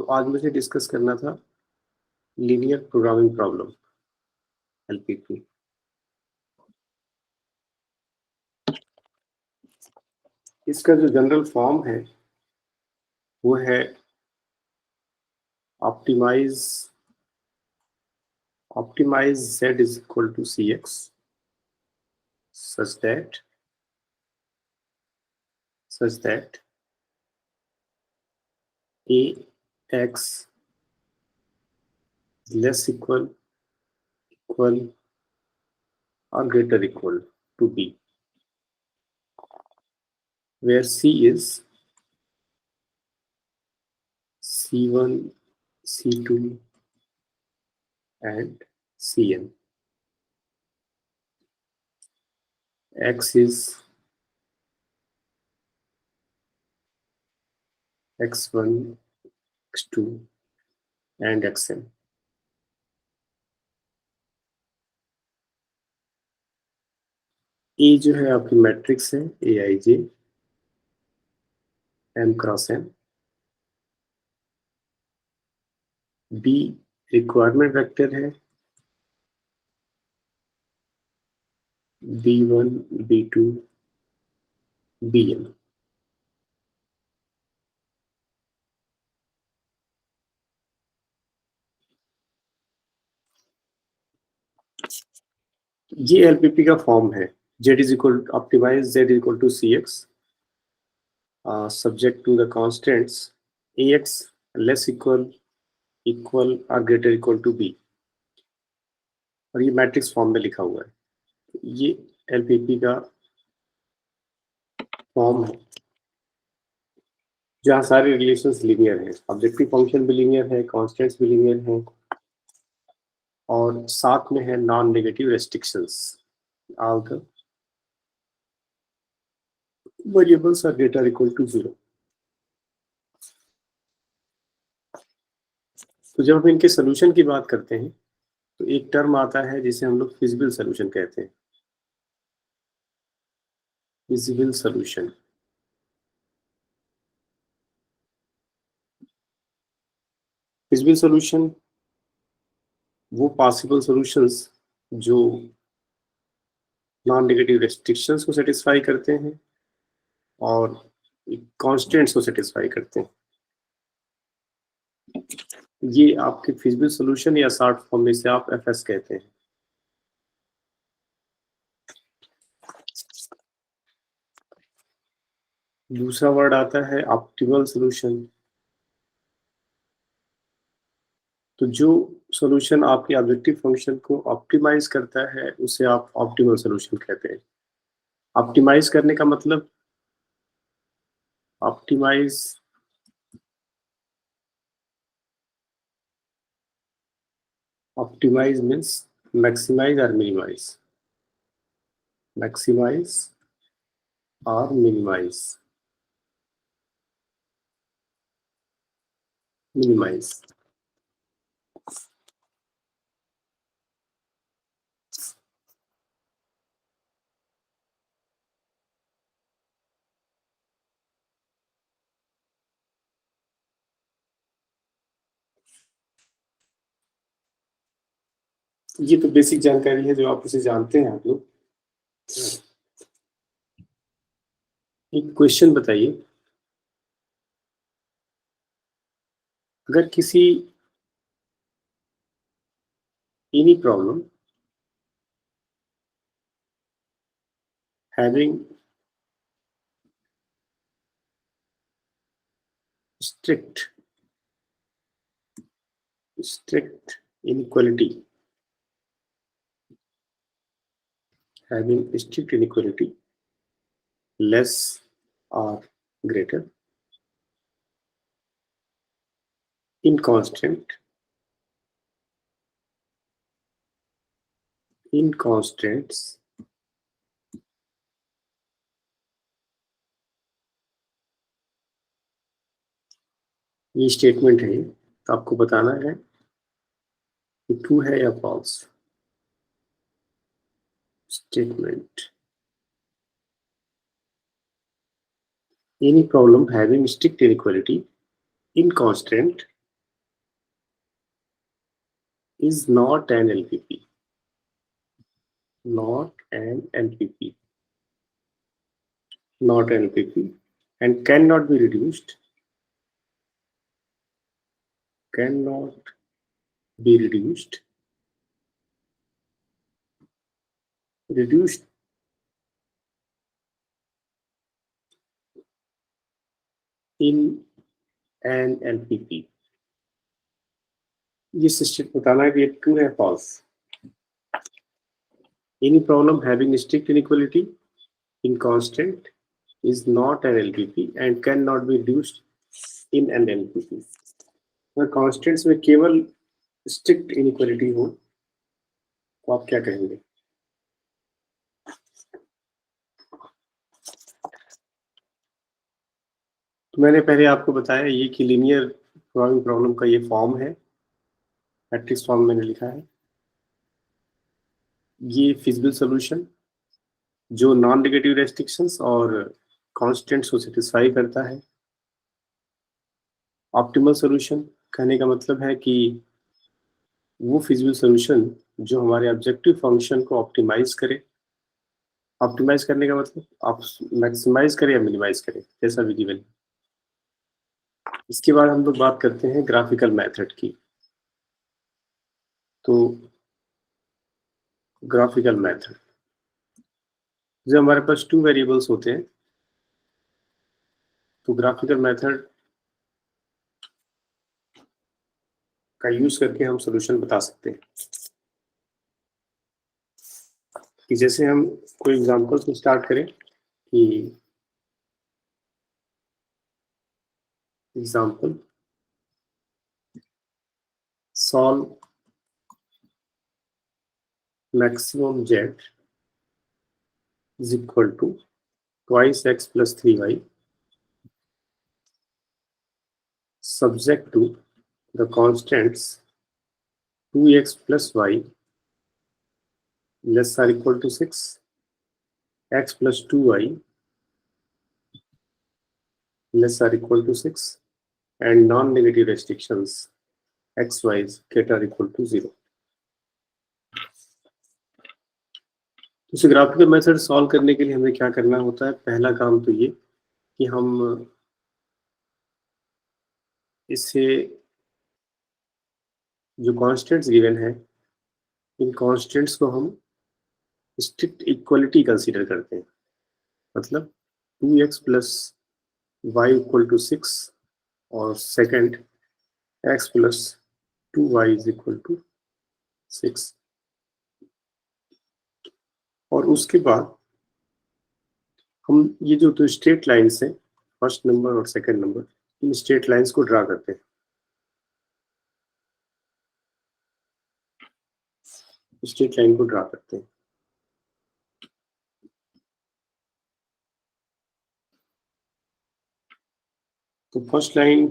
तो आज मुझे डिस्कस करना था लीनियर प्रोग्रामिंग प्रॉब्लम एलपीपी। इसका जो जनरल फॉर्म है वो है optimise z is equal to cx such that ax less equal or greater equal to b, where c is c1, c2 and cn. X is x1, x2 and xn. A जो है आपकी matrix है A I J M cross N. B requirement vector है B1, B2, Bn। ये LPP का form है। z is equal optimize z is equal to cx subject to the constants ax less equal or greater equal to b, और ये matrix form में लिखा हुआ है। ये एलपीपी का फॉर्म है जहाँ सारे रिलेशंस लीनियर हैं, ऑब्जेक्टिव फंक्शन भी लीनियर है, कॉन्स्टेंट्स भी लीनियर हैं, और साथ में है non negative restrictions. All the variables are greater equal to 0। तो जब हम इनके सोल्यूशन की बात करते हैं तो एक टर्म आता है जिसे हम लोग फिजिबल सोल्यूशन कहते हैं। फिजिबल सोल्यूशन वो पॉसिबल सॉल्यूशंस जो नॉन नेगेटिव रेस्ट्रिक्शंस को सेटिस्फाई करते हैं और कॉन्स्टेंट्स को सेटिस्फाई करते हैं। ये आपके फिजिबल सॉल्यूशन या शॉर्ट फॉर्म में से आप एफएस कहते हैं। दूसरा वर्ड आता है ऑप्टिमल सॉल्यूशन। तो जो सॉल्यूशन आपके ऑब्जेक्टिव फंक्शन को ऑप्टिमाइज करता है उसे आप ऑप्टिमल सॉल्यूशन कहते हैं। ऑप्टिमाइज करने का मतलब ऑप्टिमाइज मीन्स मैक्सिमाइज और मिनिमाइज। मैक्सिमाइज और मिनिमाइज। ये तो बेसिक जानकारी है जो आप उसे जानते हैं आप लोग। एक क्वेश्चन बताइए, अगर किसी any problem having strict inequality less or greater in constants ये स्टेटमेंट है, तो आपको बताना है कि ट्रू है या false. Statement any problem having strict inequality in constant is not an LPP, not an LPP, not an LPP, and cannot be reduced, cannot be reduced in an LPP. ये system बताना है कि ये true है false. Any problem having strict inequality in constant is not an LPP and cannot be reduced in an LPP. अगर constants में केवल strict inequality हो तो आप क्या कहेंगे? तो मैंने पहले आपको बताया ये कि लीनियर प्रोग्रामिंग प्रॉब्लम का ये फॉर्म है, मैट्रिक्स फॉर्म मैंने लिखा है. ये फिजिबल सॉल्यूशन जो नॉन नेगेटिव रेस्ट्रिक्शंस और कांस्टेंट्स को सेटिस्फाई करता है. ऑप्टिमल सॉल्यूशन कहने का मतलब है कि वो फिजिबल सॉल्यूशन जो हमारे ऑब्जेक्टिव फंक्शन को ऑप्टिमाइज करे. ऑप्टिमाइज करने का मतलब आप मैक्सिमाइज करें या मिनिमाइज करें, जैसा भी गिवन. इसके बाद हम लोग बात करते हैं ग्राफिकल मेथड की. तो ग्राफिकल मेथड जब हमारे पास 2 वेरिएबल्स होते हैं तो ग्राफिकल मेथड का यूज करके हम सॉल्यूशन बता सकते हैं. कि जैसे हम कोई एग्जांपल से स्टार्ट करें कि example solve maximum z is equal to twice x plus 3y subject to the constants 2x plus y less or equal to 6, x plus 2y less or equal to 6, and non-negative restrictions x, y is greater or equal to 0. इस graphical method solve करने के लिए हमें क्या करना होता है? पहला काम तो ये कि हम इससे जो कांस्टेंट्स गिवन है इन कांस्टेंट्स को हम स्ट्रिक्ट इक्वलिटी कंसीडर करते हैं. मतलब 2x plus y equal to 6 और second x plus 2y is equal to 6. और उसके बाद हम ये जो दो स्ट्रेट लाइन्स हैं, फर्स्ट नंबर और सेकंड नंबर, इन स्ट्रेट लाइन्स को ड्रा करते हैं. स्ट्रेट लाइन को ड्रा करते हैं. तो फर्स्ट लाइन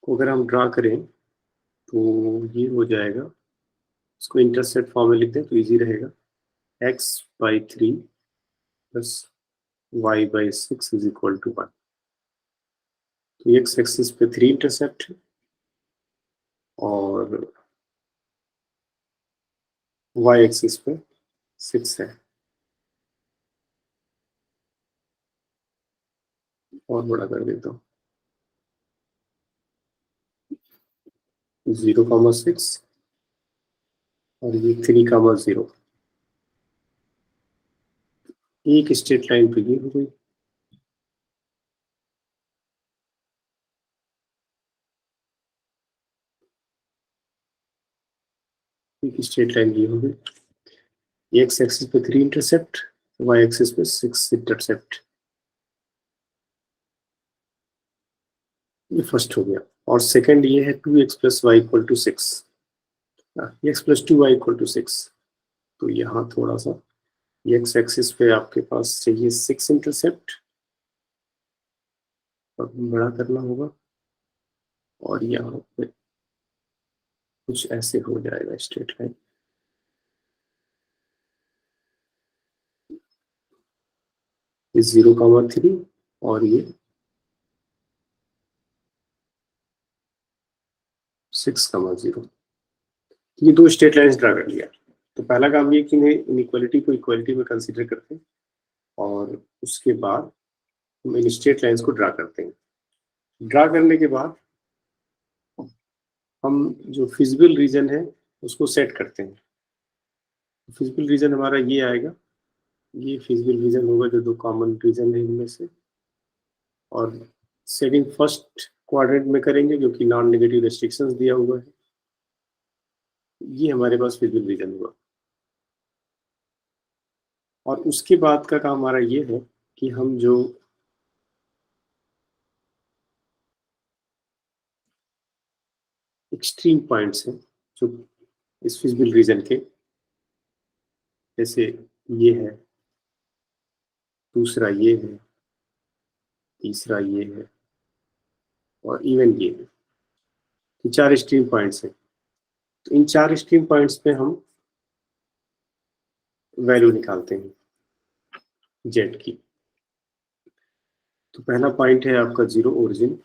को अगर हम ड्रा करें तो ये हो जाएगा, इसको इंटरसेप्ट फॉर्म में लिख दें तो इजी रहेगा. x by 3 plus y by 6 is equal to 1. तो x एक्सिस पे 3 इंटरसेप्ट है और y एक्सिस पे 6 है. और बड़ा कर देता हूँ, 0,6 और ये 3,0. एक स्ट्रेट लाइन पे ये हो गई. एक स्ट्रेट लाइन ये हो गई. एक्स एक्सिस पे 3 इंटरसेप्ट, y एक्सिस पे 6 इंटरसेप्ट. ये फर्स्ट हो गया. और सेकंड ये है 2x plus y equal to 6, x plus 2y equal to 6. तो यहाँ थोड़ा सा x एक्सिस पे आपके पास चाहिए 6 इंटरसेप्ट, और बड़ा करना होगा और यहाँ पे कुछ ऐसे हो जाएगा स्ट्रेट लाइन. ये 0,3 और ये 6,0. ये दो स्ट्रेट लाइंस ड्रा कर लिया। तो पहला काम ये कि इनइक्वालिटी को इक्वालिटी में कंसीडर करते हैं और उसके बाद हम इन स्ट्रेट लाइंस को ड्रा करते हैं। ड्रा करने के बाद हम जो फिजिबल रीजन है उसको सेट करते हैं। फिजिबल रीजन हमारा ये आएगा, ये फिजिबल रीजन होगा जो दो कॉमन रीजन है इनमें से, और सेटिंग फर्स्ट क्वाड्रेंट में करेंगे क्योंकि नॉन नेगेटिव रेस्ट्रिक्शंस दिया हुआ है। ये हमारे पास फिजिबल रीजन हुआ। और उसके बाद का काम हमारा ये है कि हम जो एक्सट्रीम पॉइंट्स हैं जो इस फिजिबल रीजन के, जैसे ये है, दूसरा ये है, तीसरा ये है और इवन ये है, ये चार एक्सट्रीम पॉइंट्स हैं। तो इन चार एक्सट्रीम पॉइंट्स पे हम वैल्यू निकालते हैं जेड की। तो पहला पॉइंट है आपका 0 ओरिजिन,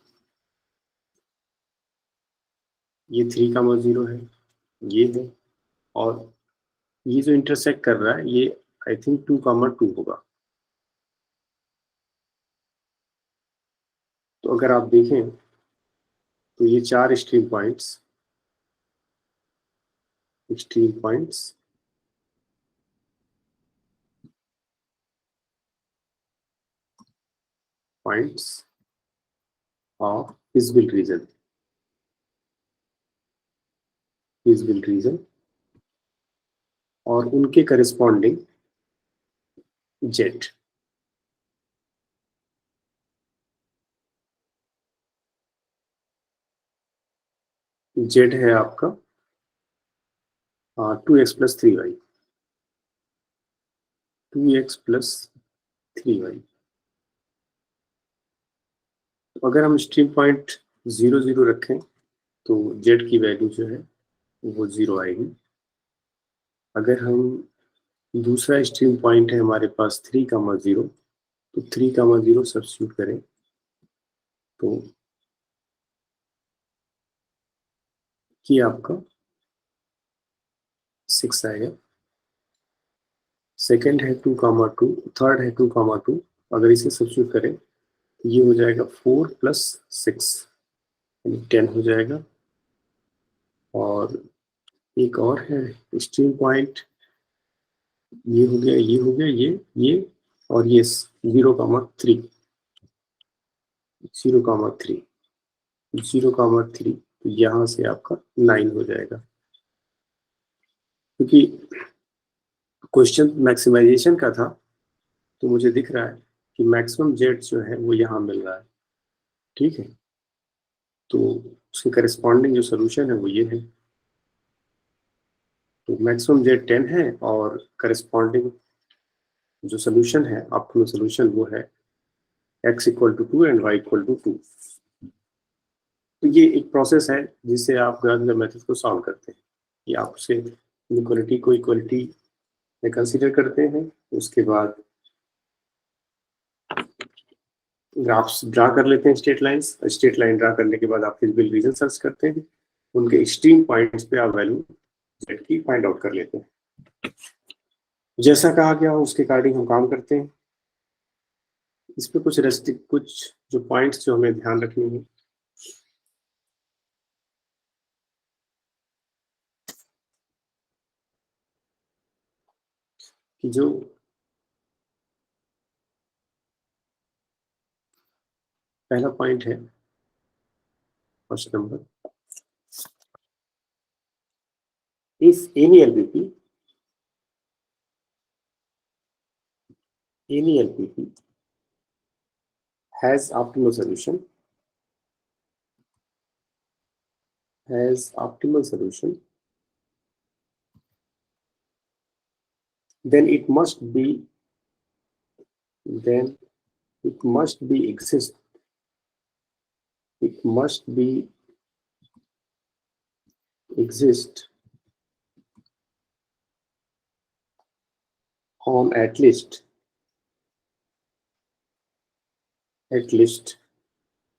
ये 3,0 है, ये है, और ये जो इंटरसेक्ट कर रहा है ये आई थिंक 2,2 होगा। तो अगर आप देखें तो ये चार extreme points of feasible region और उनके करस्पॉन्डिंग जेड। जेड है आपका 2x + 3y, 2x + 3y। तो अगर हम स्ट्रीम पॉइंट 0 0 रखें तो जेड की वैल्यू जो है वो 0 आएगी। अगर हम दूसरा स्ट्रीम पॉइंट है हमारे पास 3,0, तो 3,0 सब्स्टिट्यूट करें तो ये आपका 6 आएगा। सेकेंड है 2,2, थर्ड है 2,2, अगर इसे सब्स्टिट्यूट करें तो ये हो जाएगा 4 + 6 यानी 10 हो जाएगा। और एक और है स्ट्रीम पॉइंट, ये हो गया, ये हो गया, ये और ये 0,3, 0,3, 0,3, तो यहाँ से आपका 9 हो जाएगा। क्योंकि क्वेश्चन मैक्सिमाइजेशन का था तो मुझे दिख रहा है कि मैक्सिमम जेड जो है वो यहाँ मिल रहा है, ठीक है। तो उसके करस्पॉन्डिंग जो सोल्यूशन है वो ये है। तो मैक्सिमम जेड 10 है और करस्पॉन्डिंग जो सोल्यूशन है, ऑप्टिमल सोल्यूशन, वो है x = 2 एंड y = 2। तो ये एक प्रोसेस है जिससे आप ग्राफ मेथड को सॉल्व करते हैं कि आप उसे इनइक्वालिटी को इक्वलिटी में कंसीडर करते हैं। उसके बाद ग्राफ्स ड्रा कर लेते हैं, स्ट्रेट लाइन ड्रा करने के बाद आप फिजिबल रीजन सर्च करते हैं, उनके एक्सट्रीम पॉइंट्स पे आप वैल्यू जेड की फाइंड आउट कर लेते हैं। जैसा कहा गया उसके अकॉर्डिंग हम काम करते हैं। इस पे कुछ जो पॉइंट्स जो हमें ध्यान रखने हैं कि जो पहला पॉइंट है, first number, if any LPP has optimal solution, then it must be exist on at least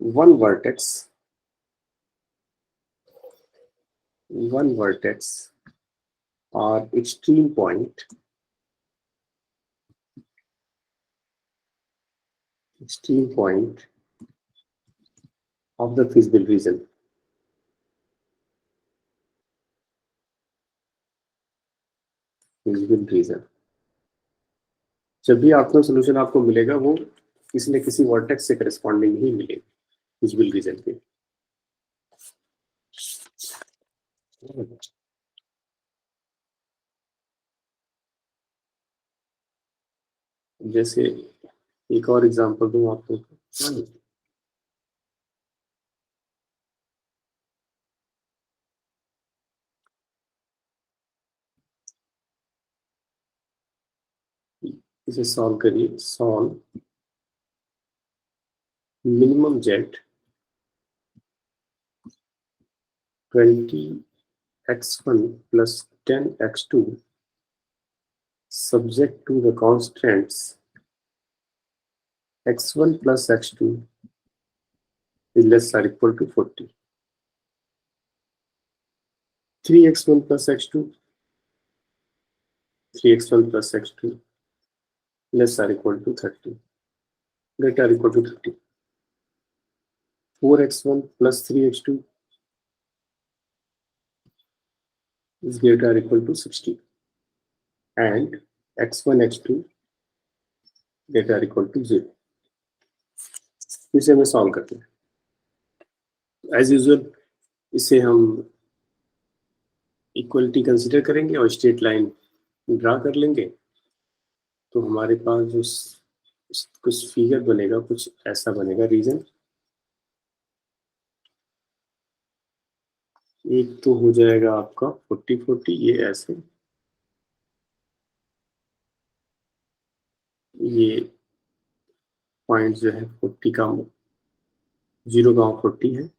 one vertex are extreme point of the feasible region. जब भी आपको सोल्यूशन आपको मिलेगा वो किसी न किसी वर्टेक्स से करस्पॉन्डिंग ही मिलेगी फिजिबल रीजन के। जैसे एक और एग्जांपल दूं आपको, इसे सॉल्व करिए। Solve minimum jet 20x1 plus 10x2 subject to the constants x1 plus x2 is less or equal to 40. 3x1 plus x2 plus x2 less or equal to 30, greater or equal to 30. 4x1 plus 3x2 is greater or equal to 60, and x1 x2 greater or equal to 0. इसे हमें solve करते हैं। As usual इसे हम equality consider करेंगे और straight line draw कर लेंगे, तो हमारे पास जो कुछ फिगर बनेगा कुछ ऐसा बनेगा रीजन। एक तो हो जाएगा आपका 40-40, ये ऐसे, ये पॉइंट जो है 40 का 0 का 40 है,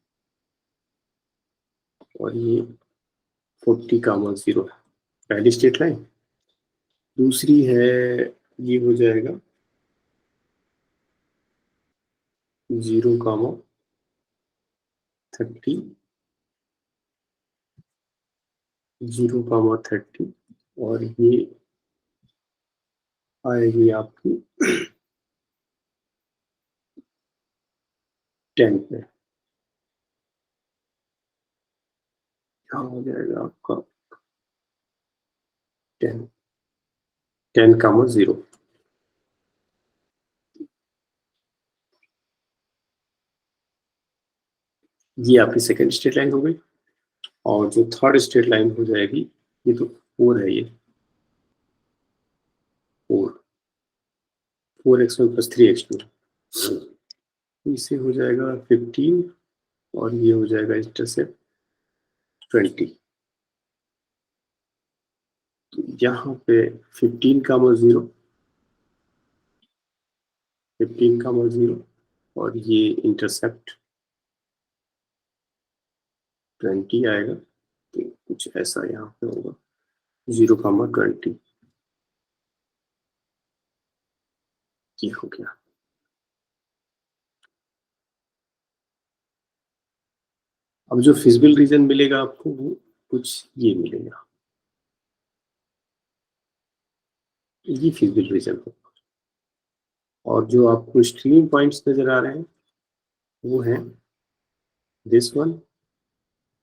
और ये 40 का 0 है, पहली स्ट्रेट लाइन। दूसरी है, ये हो जाएगा 0 का 30, 0 का 30, और ये आएगी आपकी 10 पे। क्या हो जाएगा आपका 10 का 0। ये आपकी सेकेंड स्ट्रेट लाइन हो गई, और जो थर्ड स्ट्रेट लाइन हो जाएगी, ये तो 4 है, ये 4x1 plus 3x2, इसे हो जाएगा 15, और ये हो जाएगा इंटरसेप्ट 20। तो यहाँ पे 15 का 0, 15 का 0, और ये इंटरसेप्ट 20 आएगा, तो कुछ ऐसा यहाँ पे होगा 0 का 20, ये हो गया। अब जो फिजिबल रीजन मिलेगा आपको वो कुछ ये मिलेगा, ये फिजिबल रीजन होगा। और जो आपको स्ट्रीम पॉइंट्स नजर आ रहे हैं वो हैं this one,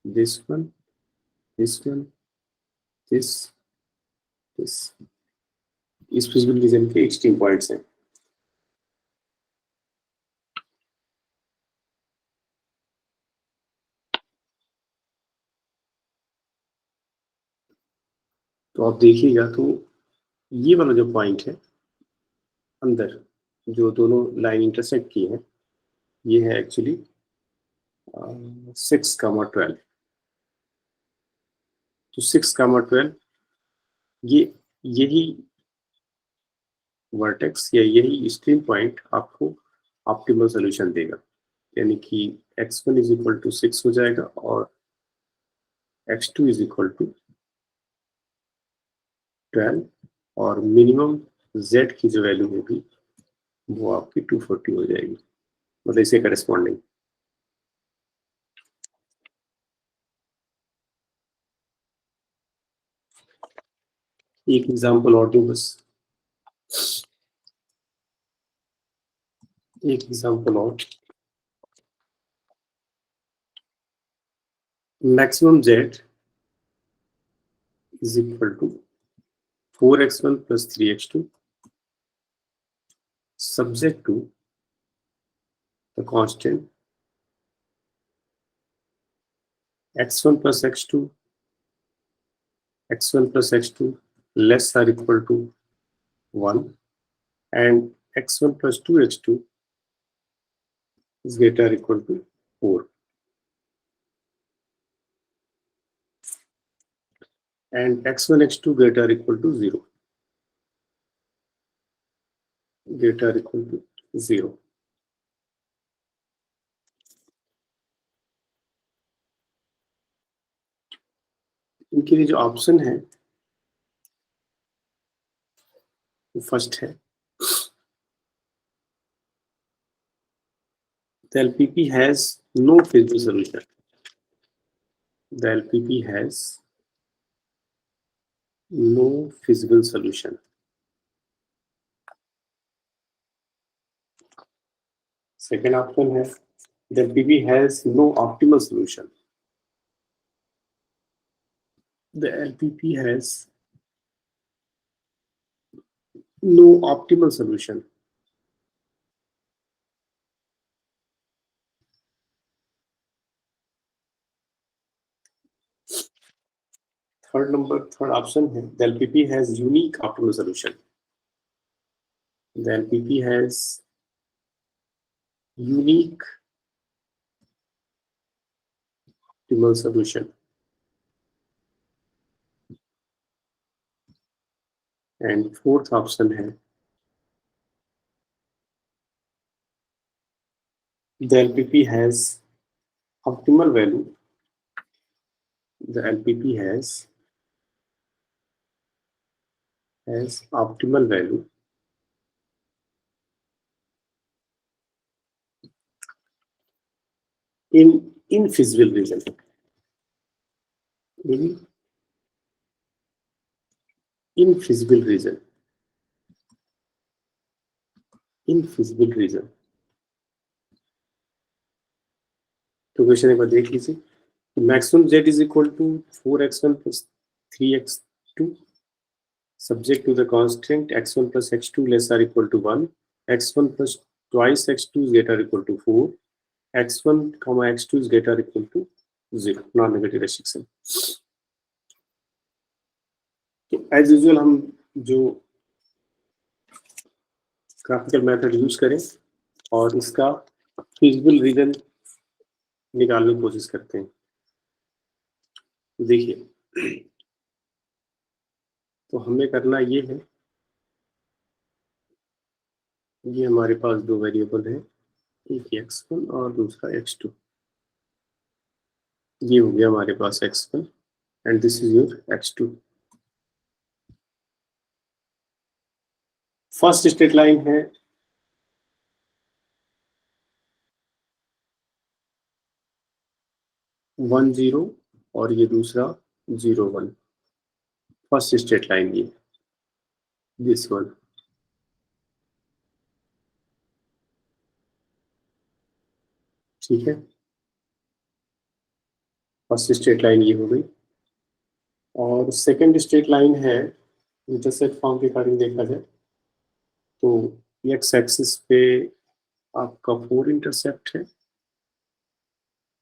this one, this one, this, this. इस फिजिबल रीजन के एक्सट्रीम पॉइंट्स हैं। तो आप देखिएगा तो ये वाला जो पॉइंट है अंदर, जो दोनों लाइन इंटरसेक्ट की है, ये है एक्चुअली 6, 12। तो 6, 12 यही वर्टेक्स या यही स्ट्रीम पॉइंट आपको ऑप्टिमल सोल्यूशन देगा, यानी कि x1 इज इक्वल टू 6 हो जाएगा, और x2 इज इक्वल टू 12, और मिनिमम z की जो वैल्यू होगी वो आपकी 240 हो जाएगी, मतलब इसे करस्पॉन्डिंग। एक एग्जांपल और दूं बस, एक एग्जांपल और। Maximum z is equal to 4x1 plus 3x2 subject to the constant x1 plus x2 plus x2 less or equal to 1 and x1 plus 2x2 is greater or equal to 4 and x1 x2 greater or equal to 0, greater or equal to 0। इनके लिए जो option है वो first है, the LPP has no feasible solution, the LPP has no feasible solution। Second option है the LPP has no optimal solution, the LPP has no optimal solution। Third option है the LPP has unique optimal solution, the LPP has unique optimal solution। And fourth option है the LPP has optimal value, the LPP has optimal value in infeasible region, in infeasible region, infeasible region। तो question एक बार देख लीजिए। Maximum z is equal to 4x1 plus 3x2 subject to the constant x1 plus x2 less or equal to 1, x1 plus twice x2 is greater or equal to 4, x1 comma x2 is greater or equal to 0, non negative restriction. As usual हम जो graphical method use करें और इसका feasible region निकालने की कोशिश करते हैं। देखिए, तो हमें करना ये है, ये हमारे पास दो वेरिएबल है, एक x1 और दूसरा x2। ये हो गया हमारे पास x1 and this is your x2। First straight line है 1 0 और ये दूसरा 0 1। फर्स्ट स्ट्रेट लाइन ये दिस वन। ठीक है, फर्स्ट स्ट्रेट लाइन ये हो गई। और सेकंड स्ट्रेट लाइन है इंटरसेक्ट फॉर्म के अकॉर्डिंग देखा जाए तो एक्स एक्सिस पे आपका 4 इंटरसेप्ट है,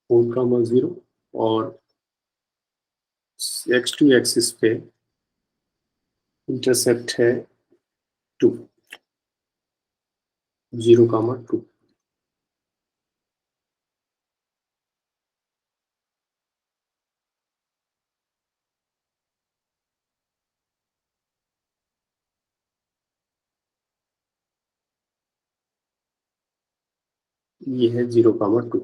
4,0 और x2 एक्सिस पे इंटरसेप्ट है 2, 0,2। ये है 0,2।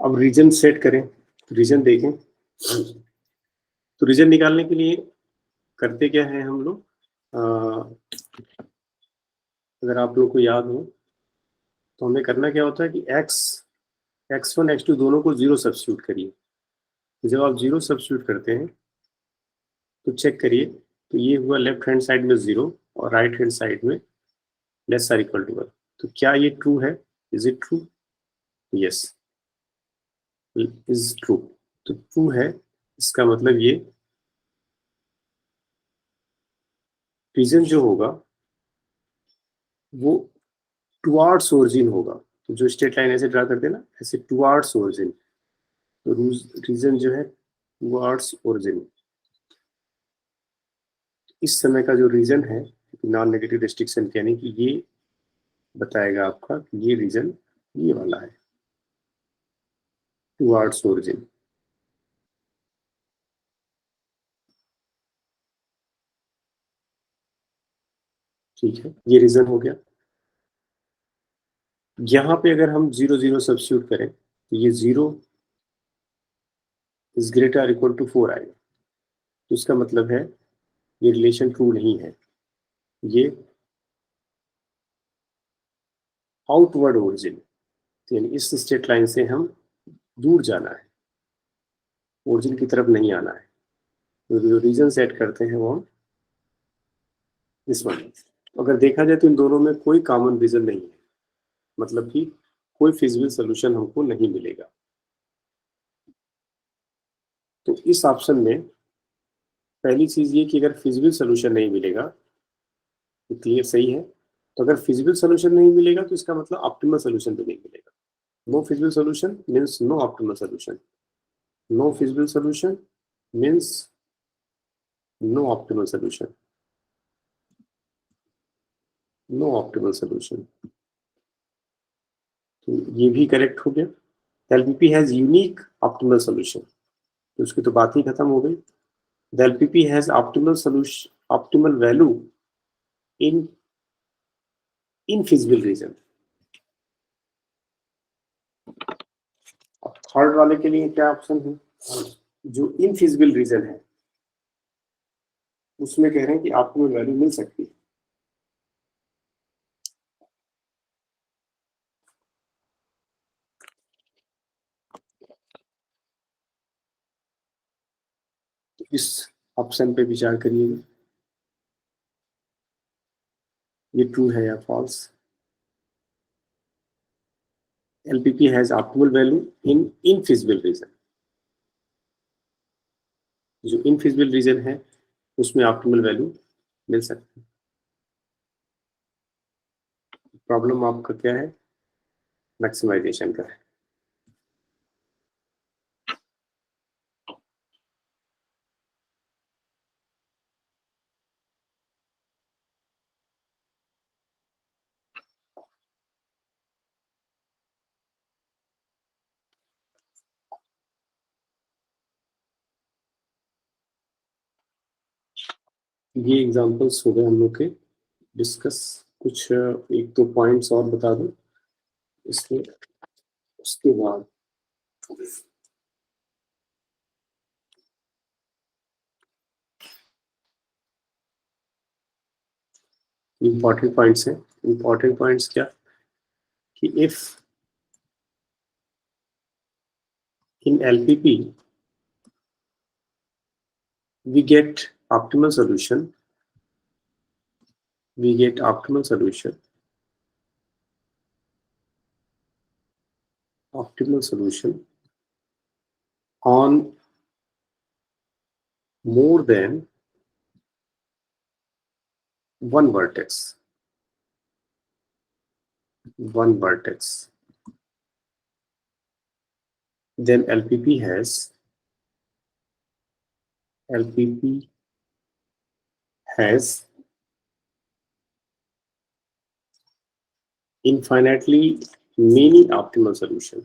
अब रीजन सेट करें, रीजन देखें। तो रीजन निकालने के लिए करते क्या है हम लोग, अगर आप लोग को याद हो तो हमें करना क्या होता है कि x1 x2 दोनों को 0 सब्स्टिट्यूट करिए। जब आप 0 सब्स्टिट्यूट करते हैं तो चेक करिए, तो ये हुआ लेफ्ट हैंड साइड में 0 और राइट हैंड साइड में लेस आर इक्वल टू 1। तो क्या ये ट्रू है? Is it true? Yes, is true. तो ट्रू है, इसका मतलब ये रीजन जो होगा वो टुवार्ड्स ओरिजिन होगा। तो जो स्ट्रेट लाइन ऐसे ड्रा करते हैं ना, ऐसे टुवार्ड्स ओरिजिन, तो रीजन जो है टुवार्ड्स ओरिजिन। इस समय का जो रीजन है नॉन नेगेटिव रिस्ट्रिक्शन, यानी कि ये बताएगा आपका कि ये रीजन ये वाला है, टुवार्ड्स ओरिजिन। ठीक है, ये रीजन हो गया। यहाँ पे अगर हम 0 0 सब्स्टिट्यूट करें तो ये 0 इज ग्रेटर इक्वल टू 4 आएगा। तो इसका मतलब है ये रिलेशन ट्रू नहीं है, ये आउटवर्ड ओरिजिन, यानी इस स्ट्रेट लाइन से हम दूर जाना है, ओरिजिन की तरफ नहीं आना है। तो जो रीजन सेट करते हैं वो इस वन। अगर देखा जाए तो इन दोनों में कोई कॉमन रीजन नहीं है, मतलब कि कोई फिजिबल सोल्यूशन हमको नहीं मिलेगा। तो इस ऑप्शन में पहली चीज ये कि अगर फिजिबल सोल्यूशन नहीं मिलेगा तो क्लियर सही है। तो अगर फिजिबल सोल्यूशन नहीं मिलेगा तो इसका मतलब ऑप्टिमल सोल्यूशन भी नहीं मिलेगा। No feasible solution means no optimal solution, no feasible solution means no optimal solution, no optimal solution. तो ये भी करेक्ट हो गया। LPP has unique optimal solution, तो उसकी तो बात ही खत्म हो गई। The LPP has optimal solution, optimal value in infeasible region. अब थर्ड वाले के लिए क्या ऑप्शन है? जो इनफिजिबल रीजन है उसमें कह रहे हैं कि ऑप्टिमल वैल्यू मिल सकती है। तो इस ऑप्शन पे विचार करिएगा, ये ट्रू है या false. LPP has optimal value in infeasible region, जो इनफिजिबल रीजन है उसमें ऑप्टिमल वैल्यू मिल सकती है। प्रॉब्लम आपका क्या है? मैक्सिमाइजेशन का है। ये एग्जांपल्स हो गए हम लोग के डिस्कस। कुछ एक दो पॉइंट्स और बता दूं इसमें, उसके बाद इंपॉर्टेंट पॉइंट्स हैं। इंपॉर्टेंट पॉइंट्स क्या कि if in LPP we get optimal solution, we get optimal solution, optimal solution on more than one vertex, one vertex, then LPP has infinitely many optimal solution,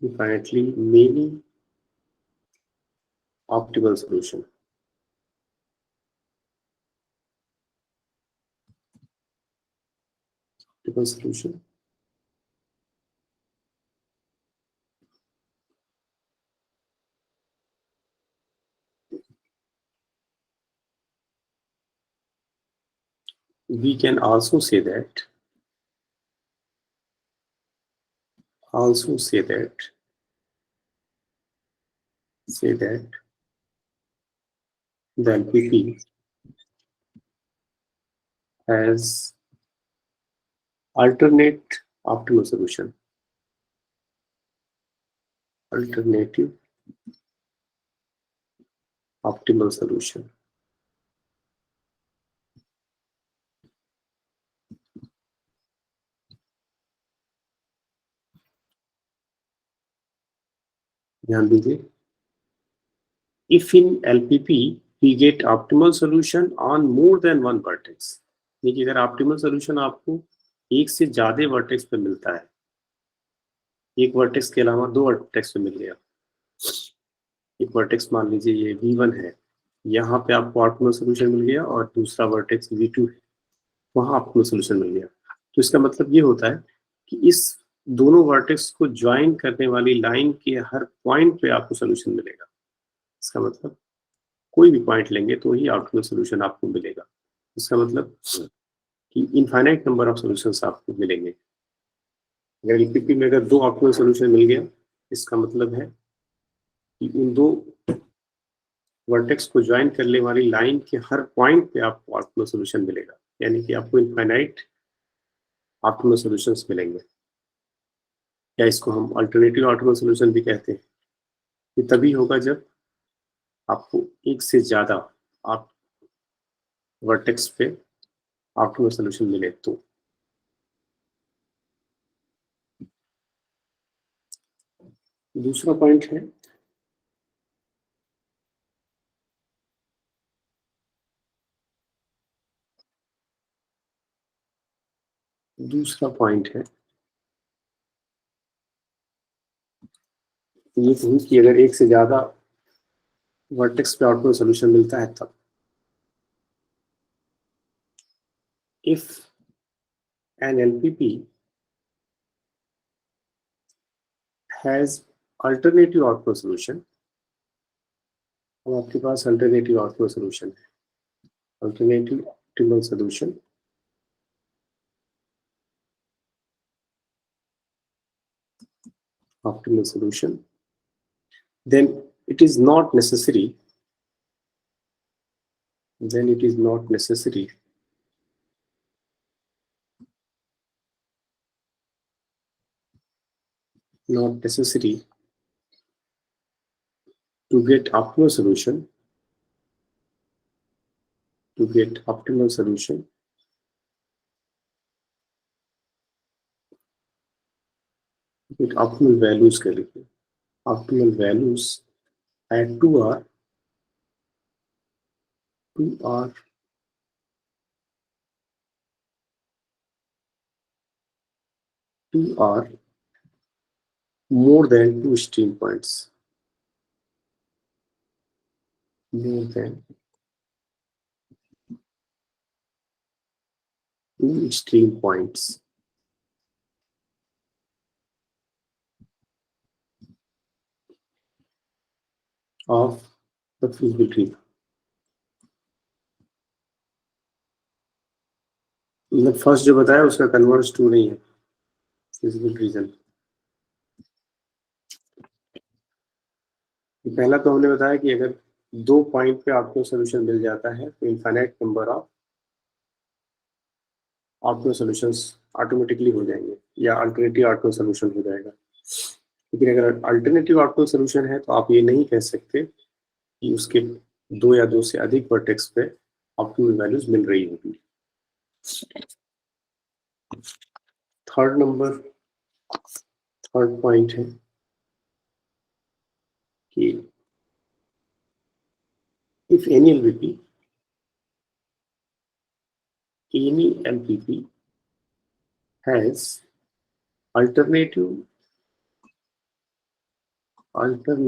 infinitely many optimal solution, optimal solution. We can also say that say that the LPP has alternate optimal solution. Alternative optimal solution. ध्यान दीजिए, if in LPP we get optimal solution on more than one vertex. देखिए, अगर optimal solution आपको एक से ज्यादा vertex पे मिलता है, एक वर्टेक्स के अलावा दो वर्टेक्स पे मिल गया, एक वर्टेक्स मान लीजिए ये V1 है, यहाँ पे आपको ऑप्टिमल सोल्यूशन मिल गया, और दूसरा वर्टेक्स V2 है, वहां ऑप्टिमल सोल्यूशन मिल गया। तो इसका मतलब ये होता है कि इस दोनों वर्टेक्स को ज्वाइन करने वाली लाइन के हर पॉइंट पे आपको सोल्यूशन मिलेगा। इसका मतलब कोई भी पॉइंट लेंगे तो ही ऑप्टिमल सोल्यूशन आपको मिलेगा। इसका मतलब कि इनफाइनाइट नंबर ऑफ सॉल्यूशंस आपको मिलेंगे। अगर LPP में अगर दो ऑप्टिमल सोल्यूशन मिल गया, इसका मतलब है कि उन दो वर्टेक्स को ज्वाइन करने वाली लाइन के हर पॉइंट पे आपको ऑप्टिमल सोल्यूशन मिलेगा, यानी कि आपको इनफाइनाइट ऑप्टिमल सॉल्यूशंस मिलेंगे। या इसको हम अल्टरनेटिव ऑप्टिमल सॉल्यूशन भी कहते हैं। ये तभी होगा जब आपको एक से ज्यादा आप वर्टेक्स पे ऑप्टिमल सॉल्यूशन मिले तो। दूसरा पॉइंट है ये कहीं कि अगर एक से ज्यादा वर्टेक्स पे ऑप्टिमल सॉल्यूशन मिलता है तब। If an LPP has alternative optimal solution, अब आपके पास अल्टरनेटिव ऑप्टिमल सॉल्यूशन है, alternative optimal solution then it is not necessary to get optimal solution get optimal values के लिए optimal values at 2R more than two stream points, more than two stream points of the feasible tree। मतलब first जो बताया उसका converse to नहीं है, physical reason. पहला तो हमने बताया कि अगर दो पॉइंट पे आपको सोल्यूशन मिल जाता है तो infinite number of optimal solutions automatically हो जाएंगे, या अल्टरनेटिव ऑप्टिमल सॉल्यूशन हो जाएगा। लेकिन अगर अल्टरनेटिव ऑप्टिमल सॉल्यूशन है तो आप ये नहीं कह सकते कि उसके दो या दो से अधिक वर्टेक्स पे ऑप्टिमल वैल्यूज मिल रही होगी। थर्ड पॉइंट है कि if any LPP has alternative optimal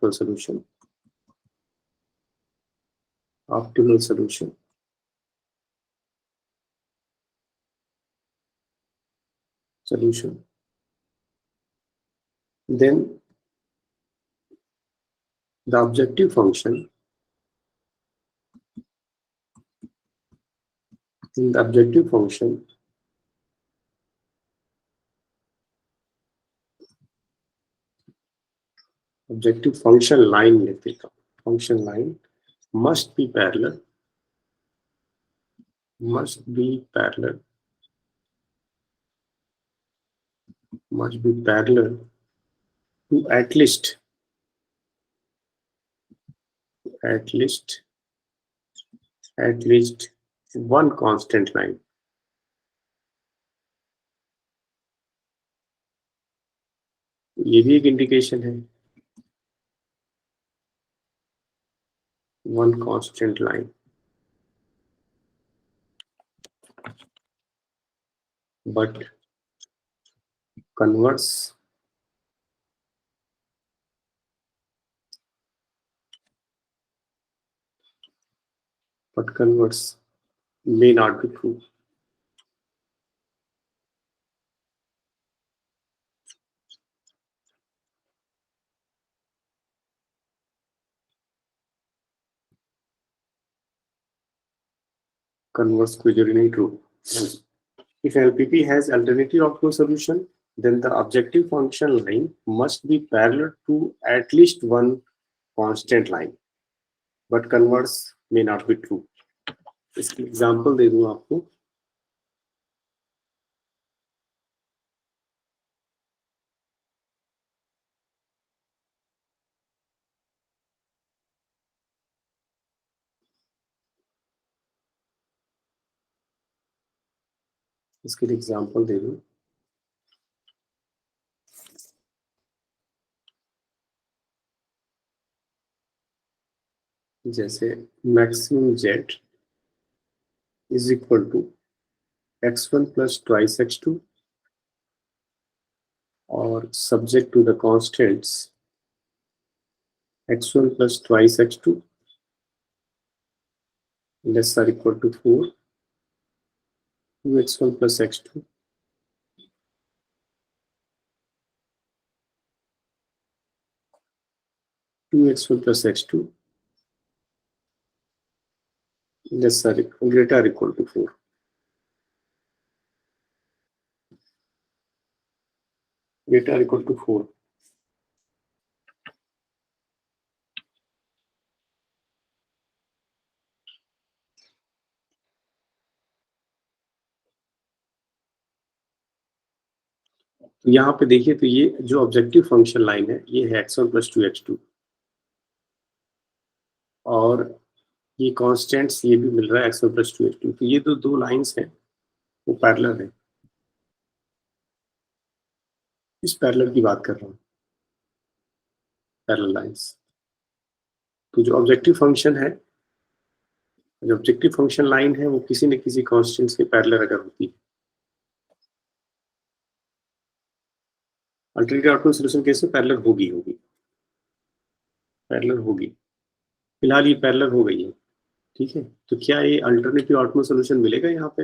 solution then the objective function objective function line लिख देता हूँ, function line must be parallel to at least one constant line. ये भी एक इंडिकेशन है, one constant line. But converse may not be true. Converse कोई जरूरी नहीं true. If LPP has alternative optimal solution, then the objective function line must be parallel to at least one constant line. But converse may not be true. इसकी example दे दूं आपको. इसके लिए example दे दूं. जैसे maximum z is equal to x1 plus twice x2 और subject to the constants x1 plus twice x2 less or equal to 4, 2x1 plus x2 2x1 plus x2 less or greater or equal to 4. Greater or equal to 4. तो यहाँ पे देखिए, तो ये जो objective function line है ये है x1 plus 2x2 और ये कांस्टेंट्स ये भी मिल रहा है x1 plus 2x2. तो ये दो लाइंस हैं वो पैरेलल है. इस पैरेलल की बात कर रहा हूँ, पैरेलल लाइंस. तो जो ऑब्जेक्टिव फंक्शन है, जो ऑब्जेक्टिव फंक्शन लाइन है वो किसी न किसी कांस्टेंट्स के पैरेलल अगर होती है. अल्टरनेटिव आउटपुट सॉल्यूशन कैसे पैरेलल होगी पैरेलल होगी. फिलहाल ये पैरेलल हो गई है. ठीक है, तो क्या ये अल्टरनेटिव आउटपुट सॉल्यूशन मिलेगा यहाँ पे?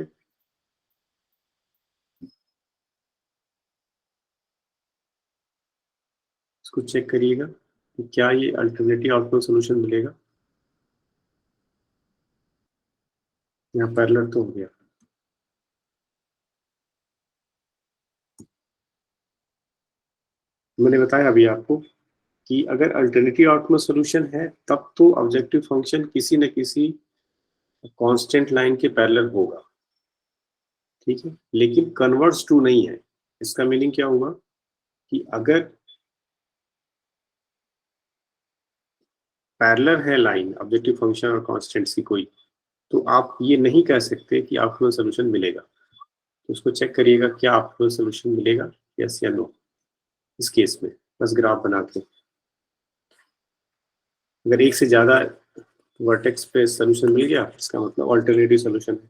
इसको चेक करिएगा कि क्या ये अल्टरनेटिव आउटपुट सॉल्यूशन मिलेगा. यहाँ पैरेलल तो हो गया. मैंने बताया अभी आपको कि अगर अल्टरनेटिव आउटपुट सॉल्यूशन है तब तो ऑब्जेक्टिव फंक्शन किसी न किसी कांस्टेंट लाइन के पैरेलल होगा. ठीक है, लेकिन कन्वर्स टू नहीं है. इसका मीनिंग क्या हुआ कि अगर पैरेलल है लाइन ऑब्जेक्टिव फंक्शन और कांस्टेंट्स की कोई, तो आप ये नहीं कह सकते कि आपको सोल्यूशन मिलेगा. तो उसको चेक करिएगा क्या आपको सोल्यूशन मिलेगा, यस या नो. इस केस में बस ग्राफ बना के अगर एक से ज्यादा वर्टेक्स पे सोल्यूशन मिल गया इसका मतलब अल्टरनेटिव सोल्यूशन है.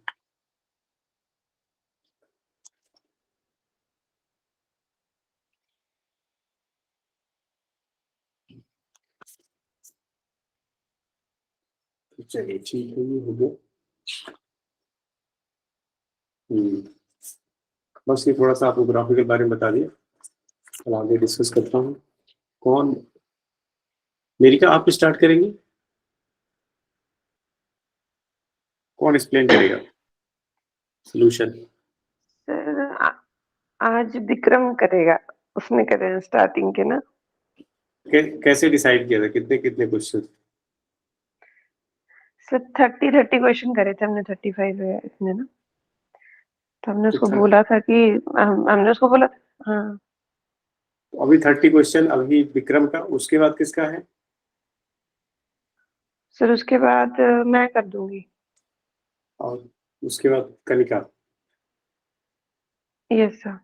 चलिए ठीक है, ये हो गया. बस ये थोड़ा सा आपको ग्राफिक के बारे में बता दिया. कल आगे डिस्कस करता हूँ. कौन मेरिका आप स्टार्ट करेंगे? कौन एक्सप्लेन करेगा सॉल्यूशन? सर आज विक्रम करेगा, उसने करे स्टार्टिंग के ना. कैसे डिसाइड किया था, कितने कितने क्वेश्चन? सर 30 क्वेश्चन करे थे हमने, 35 है इसमें ना, तो हमने उसको तो बोला था कि हमने उसको बोला हाँ अभी 30 क्वेश्चन अभी विक्रम का, उसके बाद किसका है? सर। उसके बाद मैं कर दूंगी। और उसके बाद कनिका। Yes sir.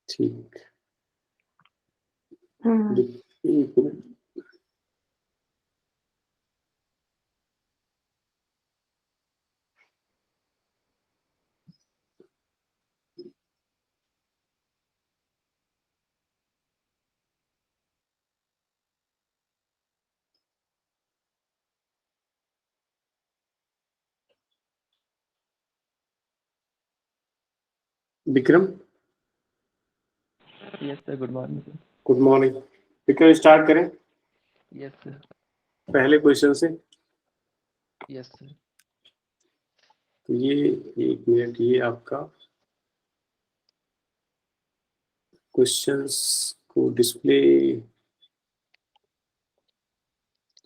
ठीक। हम्म। एक minute. Vikram, yes sir, good morning sir. Good morning. Vikram start करें यस सर। पहले क्वेश्चन से। Yes sir. तो ये, एक मिनट, ये आपका क्वेश्चंस को डिस्प्ले,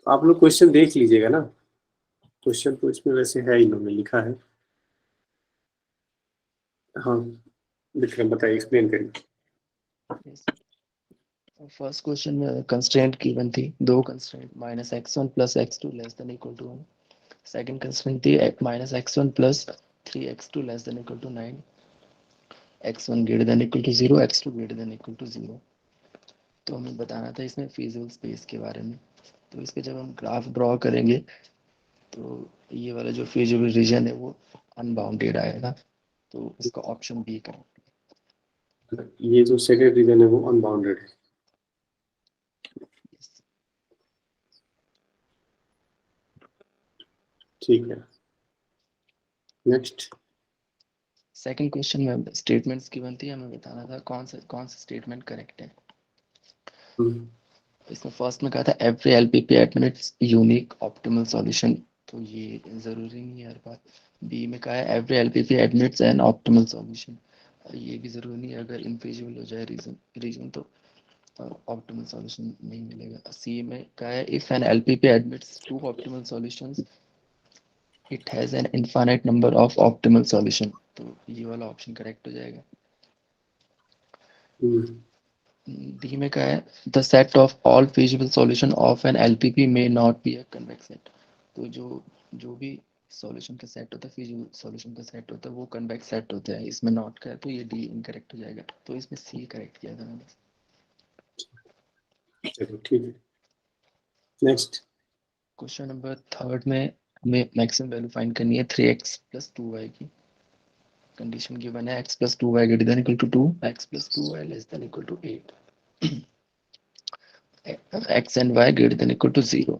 आप लोग क्वेश्चन देख लीजिएगा ना, क्वेश्चन तो इसमें वैसे है, इन्होंने लिखा है। हाँ विक्रम बताइए, एक्सप्लेन करिए। Yes sir. फर्स्ट क्वेश्चन में कंस्ट्रेंट गिवन थी, दो constraint -x1 + x2 ≤ 1। Second constraint थी -x1 + 3x2 ≤ 9, x1 > 0, x2 > 0। तो हमें बताना था इसमें फिजिबल स्पेस के बारे में। तो इसके जब हम ग्राफ ड्रॉ करेंगे तो ये वाला जो फिजिबल रीजन है वो अनबाउंडेड आएगा, तो इसका ऑप्शन बी करेक्ट। ये जो सेकंड रीजन है वो अनबाउंडेड है। ठीक है, नेक्स्ट। सेकंड क्वेश्चन में स्टेटमेंट्स गिवन थी, हमें बताना था कौन सा स्टेटमेंट करेक्ट है। इसमें फर्स्ट में कहा था every LPP admits unique optimal solution, तो ये जरूरी नहीं है हर बार। बी में कहा है every LPP admits an optimal solution, ये भी जरूरी नहीं है, अगर इनफिजिबल हो जाए रीजन तो ऑप्टिमल सॉल्यूशन नहीं मिलेगा। सी में कहा है if an LPP admits two optimal solutions it has an infinite number of optimal solution, तो ये वाला ऑप्शन करेक्ट हो जाएगा। डी में क्या है the set of all feasible solution of an LPP may not be a convex set, तो जो भी सॉल्यूशन का सेट होता है, फिजिबल सॉल्यूशन का सेट होता है, वो कन्वेक्स सेट होता है। इसमें नॉट का है तो ये डी इनकरेक्ट हो जाएगा, तो इसमें सी करेक्ट किया था मैंने। चलो ठीक है, नेक्स्ट। क्वेश्चन नंबर थर्ड में हमें मैक्सिमम वैल्यू फाइंड करनी है 3x + 2y की। कंडीशन गिवन है x + 2y > 2, x + 2y <= 8, x and y > 0।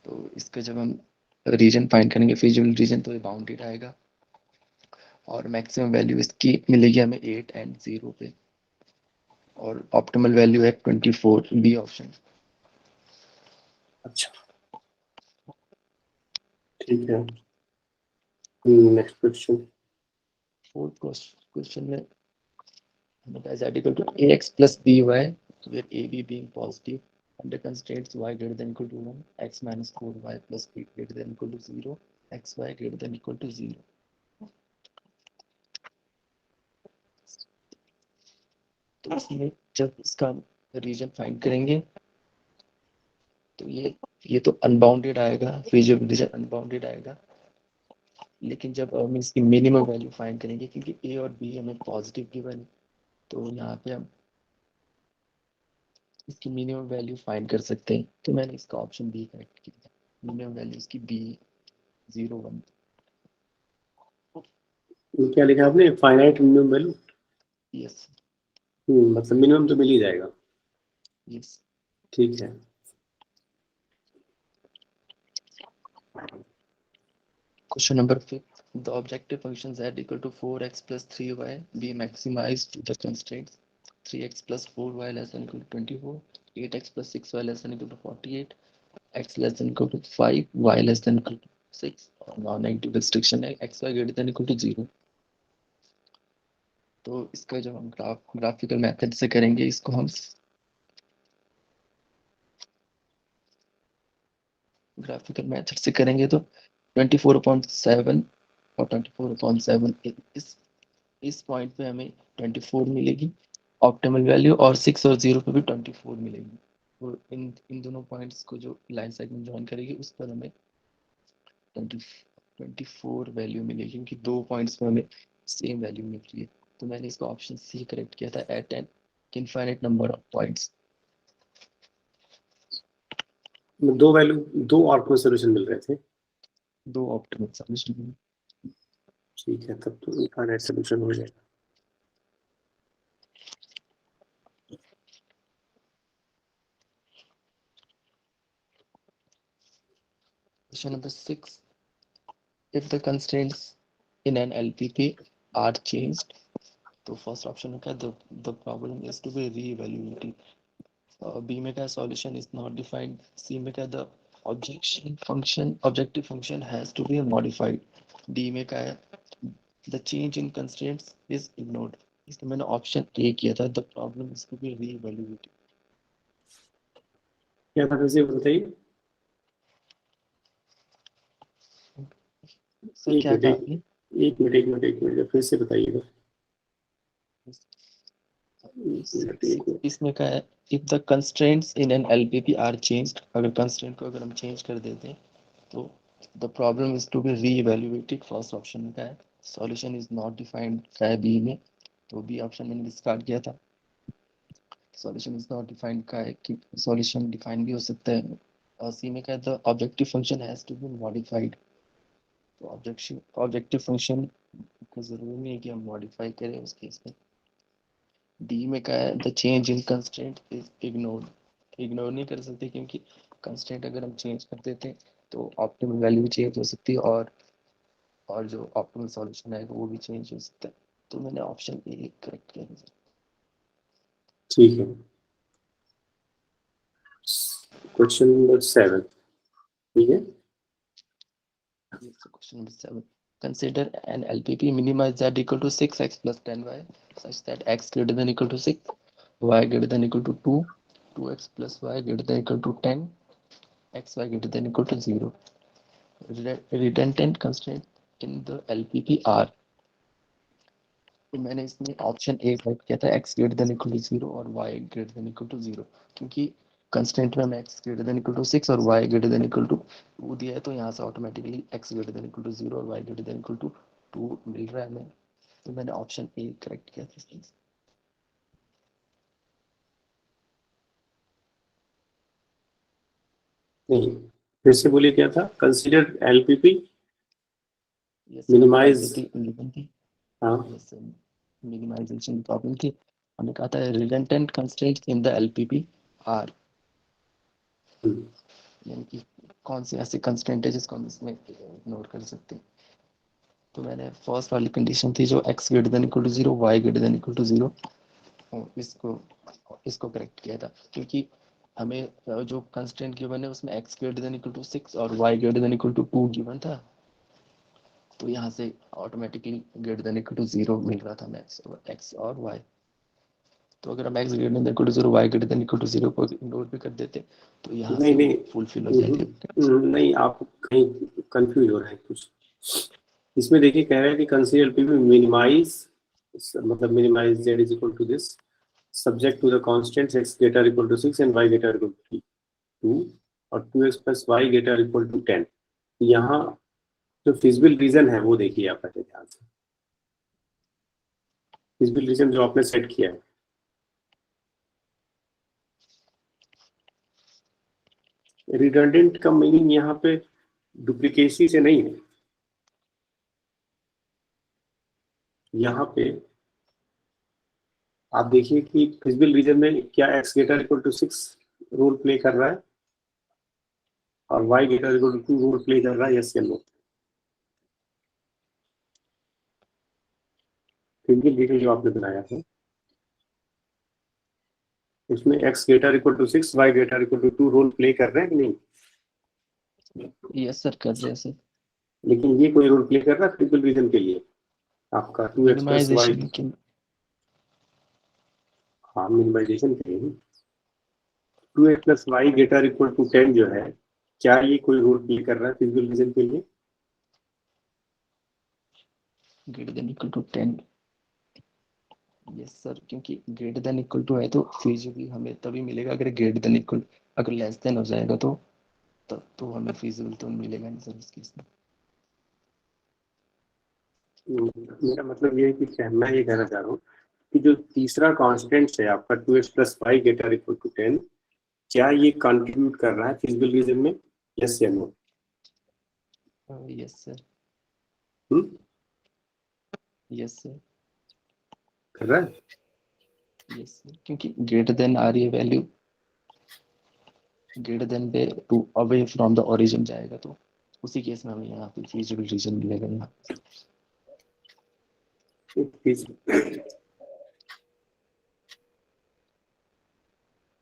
तो इसका जब हम रीजन फाइंड करेंगे फिजिबल रीजन, तो ये बाउंडेड आएगा और मैक्सिमम वैल्यू इसकी मिलेगी हमें 8 एंड 0 पे, और ऑप्टिमल वैल्यू है 24, बी ऑप्शन। अच्छा ठीक है, नेक्स्ट क्वेश्चन। फोर्थ क्वेश्चन में z = ax + by, where ab being positive under constraints y > 1, x - 4y + b > 0, xy > 0। तो इसमें जब इसका रीजन फाइंड करेंगे तो ये तो अनबाउंडेड आएगा, फिजिबल रीजन अनबाउंडेड आएगा, लेकिन जब हम इसकी मिनिमम वैल्यू फाइंड करेंगे, क्योंकि ए और बी हमें पॉजिटिव गिवन है, तो यहाँ पे हम इसकी मिनिमम वैल्यू फाइंड कर सकते हैं। तो मैंने इसका ऑप्शन बी करेक्ट किया, मिनिमम वैल्यू इसकी बी 0, 1। क्या लिखा आपने, फाइनाइट मिनिमम वैल्यू? यस। मतलब मिनिमम तो मिल ही जाएगा। यस। ठीक है। Question number 5. The objective function z = 4x + 3y be maximized to the constraints 3x + 4y <= 24, 8x + 6y <= 48, x <= 5, y <= 6, और non-negative restriction है x y <= 0। तो इसका जब हम ग्राफिकल मेथड से करेंगे, इसको हम ग्राफिकल मेथड से करेंगे तो 24/7 और 24/7 इस पॉइंट पे हमें 24 मिलेगी ऑप्टिमल वैल्यू, और 6 और 0 पे भी 24 मिलेगी। तो इन दोनों पॉइंट्स को जो लाइन सेगमेंट ज्वाइन करेगी उस पर हमें 24 वैल्यू मिलेगी, क्योंकि दो पॉइंट्स पे हमें सेम वैल्यू मिल रही है। तो मैंने इसको ऑप्शन सी करेक्ट किया था, at an infinite number of points. दो वैल्यू, दो ऑप्टिमल सोल्यूशन मिल रहे थे। दो ऑप्टिमल सॉल्यूशन। ठीक है, तब तो इनफाइनाइट सोल्यूशन हो जाएगा। Question number 6. If the constraints in an LPP are changed, तो फर्स्ट ऑप्शन में क्या, the problem is to be re-evaluated. B में क्या, solution is not defined. C में क्या, the objective function has to be modified. D में क्या है, the change in constraints is ignored. इसलिए मैंने ऑप्शन ए किया था, the problem is to be re-evaluated. क्या था, कैसे बताइए? सर क्या था आपने? एक मिनट फिर से बताइएगा। इसमें क्या है, if the constraints in an LPP are changed, अगर constraint को अगर हम change कर देते हैं तो the problem is to be re-evaluated. First option में क्या है, solution is not defined क्या है बी में, तो बी ऑप्शन मैंने डिस्कार्ड किया था। solution is not defined का है कि solution define भी हो सकता है, और सी में क्या है, the objective function has to be modified. तो objective function को जरूरी नहीं है कि हम modify करें उस केस में। डी में क्या है, the change in constraint is ignored. Ignore नहीं कर सकते, क्योंकि कंस्ट्रेंट अगर हम चेंज कर देते हैं तो ऑप्टिमल वैल्यू भी चेंज हो सकती है, और जो ऑप्टिमल सॉल्यूशन है वो भी चेंज हो सकता है। तो मैंने ऑप्शन ए करेक्ट किया है। ठीक है। क्वेश्चन नंबर 7, ठीक है। Question number 7. Consider an LPP minimize z equal to 6x plus 10y such that x greater than equal to 6, y greater than equal to 2, 2x plus y greater than equal to 10, xy greater than equal to 0. Redundant constraint in the LPP are, तो मैंने इसमें option A select किया था, x greater than equal to 0 और y greater than equal to 0, क्योंकि constraint में हमें x greater than equal to 6 और y greater than equal to 2 दिया है, तो यहाँ से automatically x greater than equal to 0 और y greater than equal to 2 मिल रहा है हमें। तो मैंने ऑप्शन ए करेक्ट किया था इसमें। नहीं, फिर से बोलिए क्या था? Consider LPP minimize. हाँ, मिनिमाइजेशन प्रॉब्लम थी, हमें कहा था redundant constraints in the LPP are, यानी कि कौन से ऐसे कंस्ट्रेंट है जिसको हम इसमें इग्नोर कर सकते हैं। तो मैंने फर्स्ट वाली कंडीशन थी जो x greater than equal to 0, y greater than equal to 0, इसको करेक्ट किया था, क्योंकि हमें जो कंस्ट्रेंट गिवन है उसमें x greater than equal to 6 और y greater than equal to 2 given था, तो यहाँ से automatically greater than equal to 0 मिल रहा था x और y। तो अगर हम x greater than equal to 0, y greater than equal to 0 को इग्नोर भी कर देते तो यहाँ से नहीं फुलफिल हो जाती है। नहीं, आप कहीं कंफ्यूज हो रहे हैं कुछ। इसमें देखिए, कह रहे हैं कि कंसीडर एलपीपी मिनिमाइज, मतलब minimize z is equal to this subject to the constants x greater equal to 6 and y greater equal to 2 और 2x plus y greater equal to 10। यहाँ जो फिजिबल रीजन है वो देखिए आप पहले ध्यान से। फिजिबल रीजन जो आपने सेट किया है, रिडंडेंट का मीनिंग यहाँ पे डुप्लीकेसी से नहीं है। यहाँ पे आप देखिए कि फिजिबल रीजन में क्या x greater equal to 6 role play कर रहा है और y greater equal to 2 role play कर रहा है, यस या नो? फिजिबल रीजन जो आपने बनाया है उसमें x greater equal to 6, y greater equal to 2 role play कर रहे हैं कि नहीं? यस सर, कर रहे हैं सर। लेकिन ये कोई रोल प्ले कर रहा है फिजिबल रीजन के लिए आपका 2x प्लस y? लेकिन हाँ, मिनिमाइजेशन के लिए 2x plus y greater equal to 10 जो है, क्या ये कोई रोल प्ले कर रहा है फिजिकल रीजन के लिए? Greater than equal to 10। Yes sir, क्योंकि ग्रेटर देन इक्वल टू है तो फिजिबल हमें तभी मिलेगा अगर ग्रेटर देन इक्वल, अगर लेस देन हो जाएगा तो तब तो हमें फिजिबल तो मिलेगा नहीं सर इस केस में। मेरा मतलब ये है कि मैं ये कहना चाह रहा हूँ कि जो तीसरा कांस्टेंट है आपका 2x + 5 greater equal to 10, क्या ये कंट्रीब्यूट कर रहा है फिजिकल रीजन में? यस या no? Yes sir, hmm, yes sir, कर रहा है। यस सर, क्योंकि ग्रेटर देन आ रही है वैल्यू, ग्रेटर देन पे to away from the origin जाएगा तो उसी केस में हमें यहाँ पे फिजिबल रीजन मिलेगा यहाँ।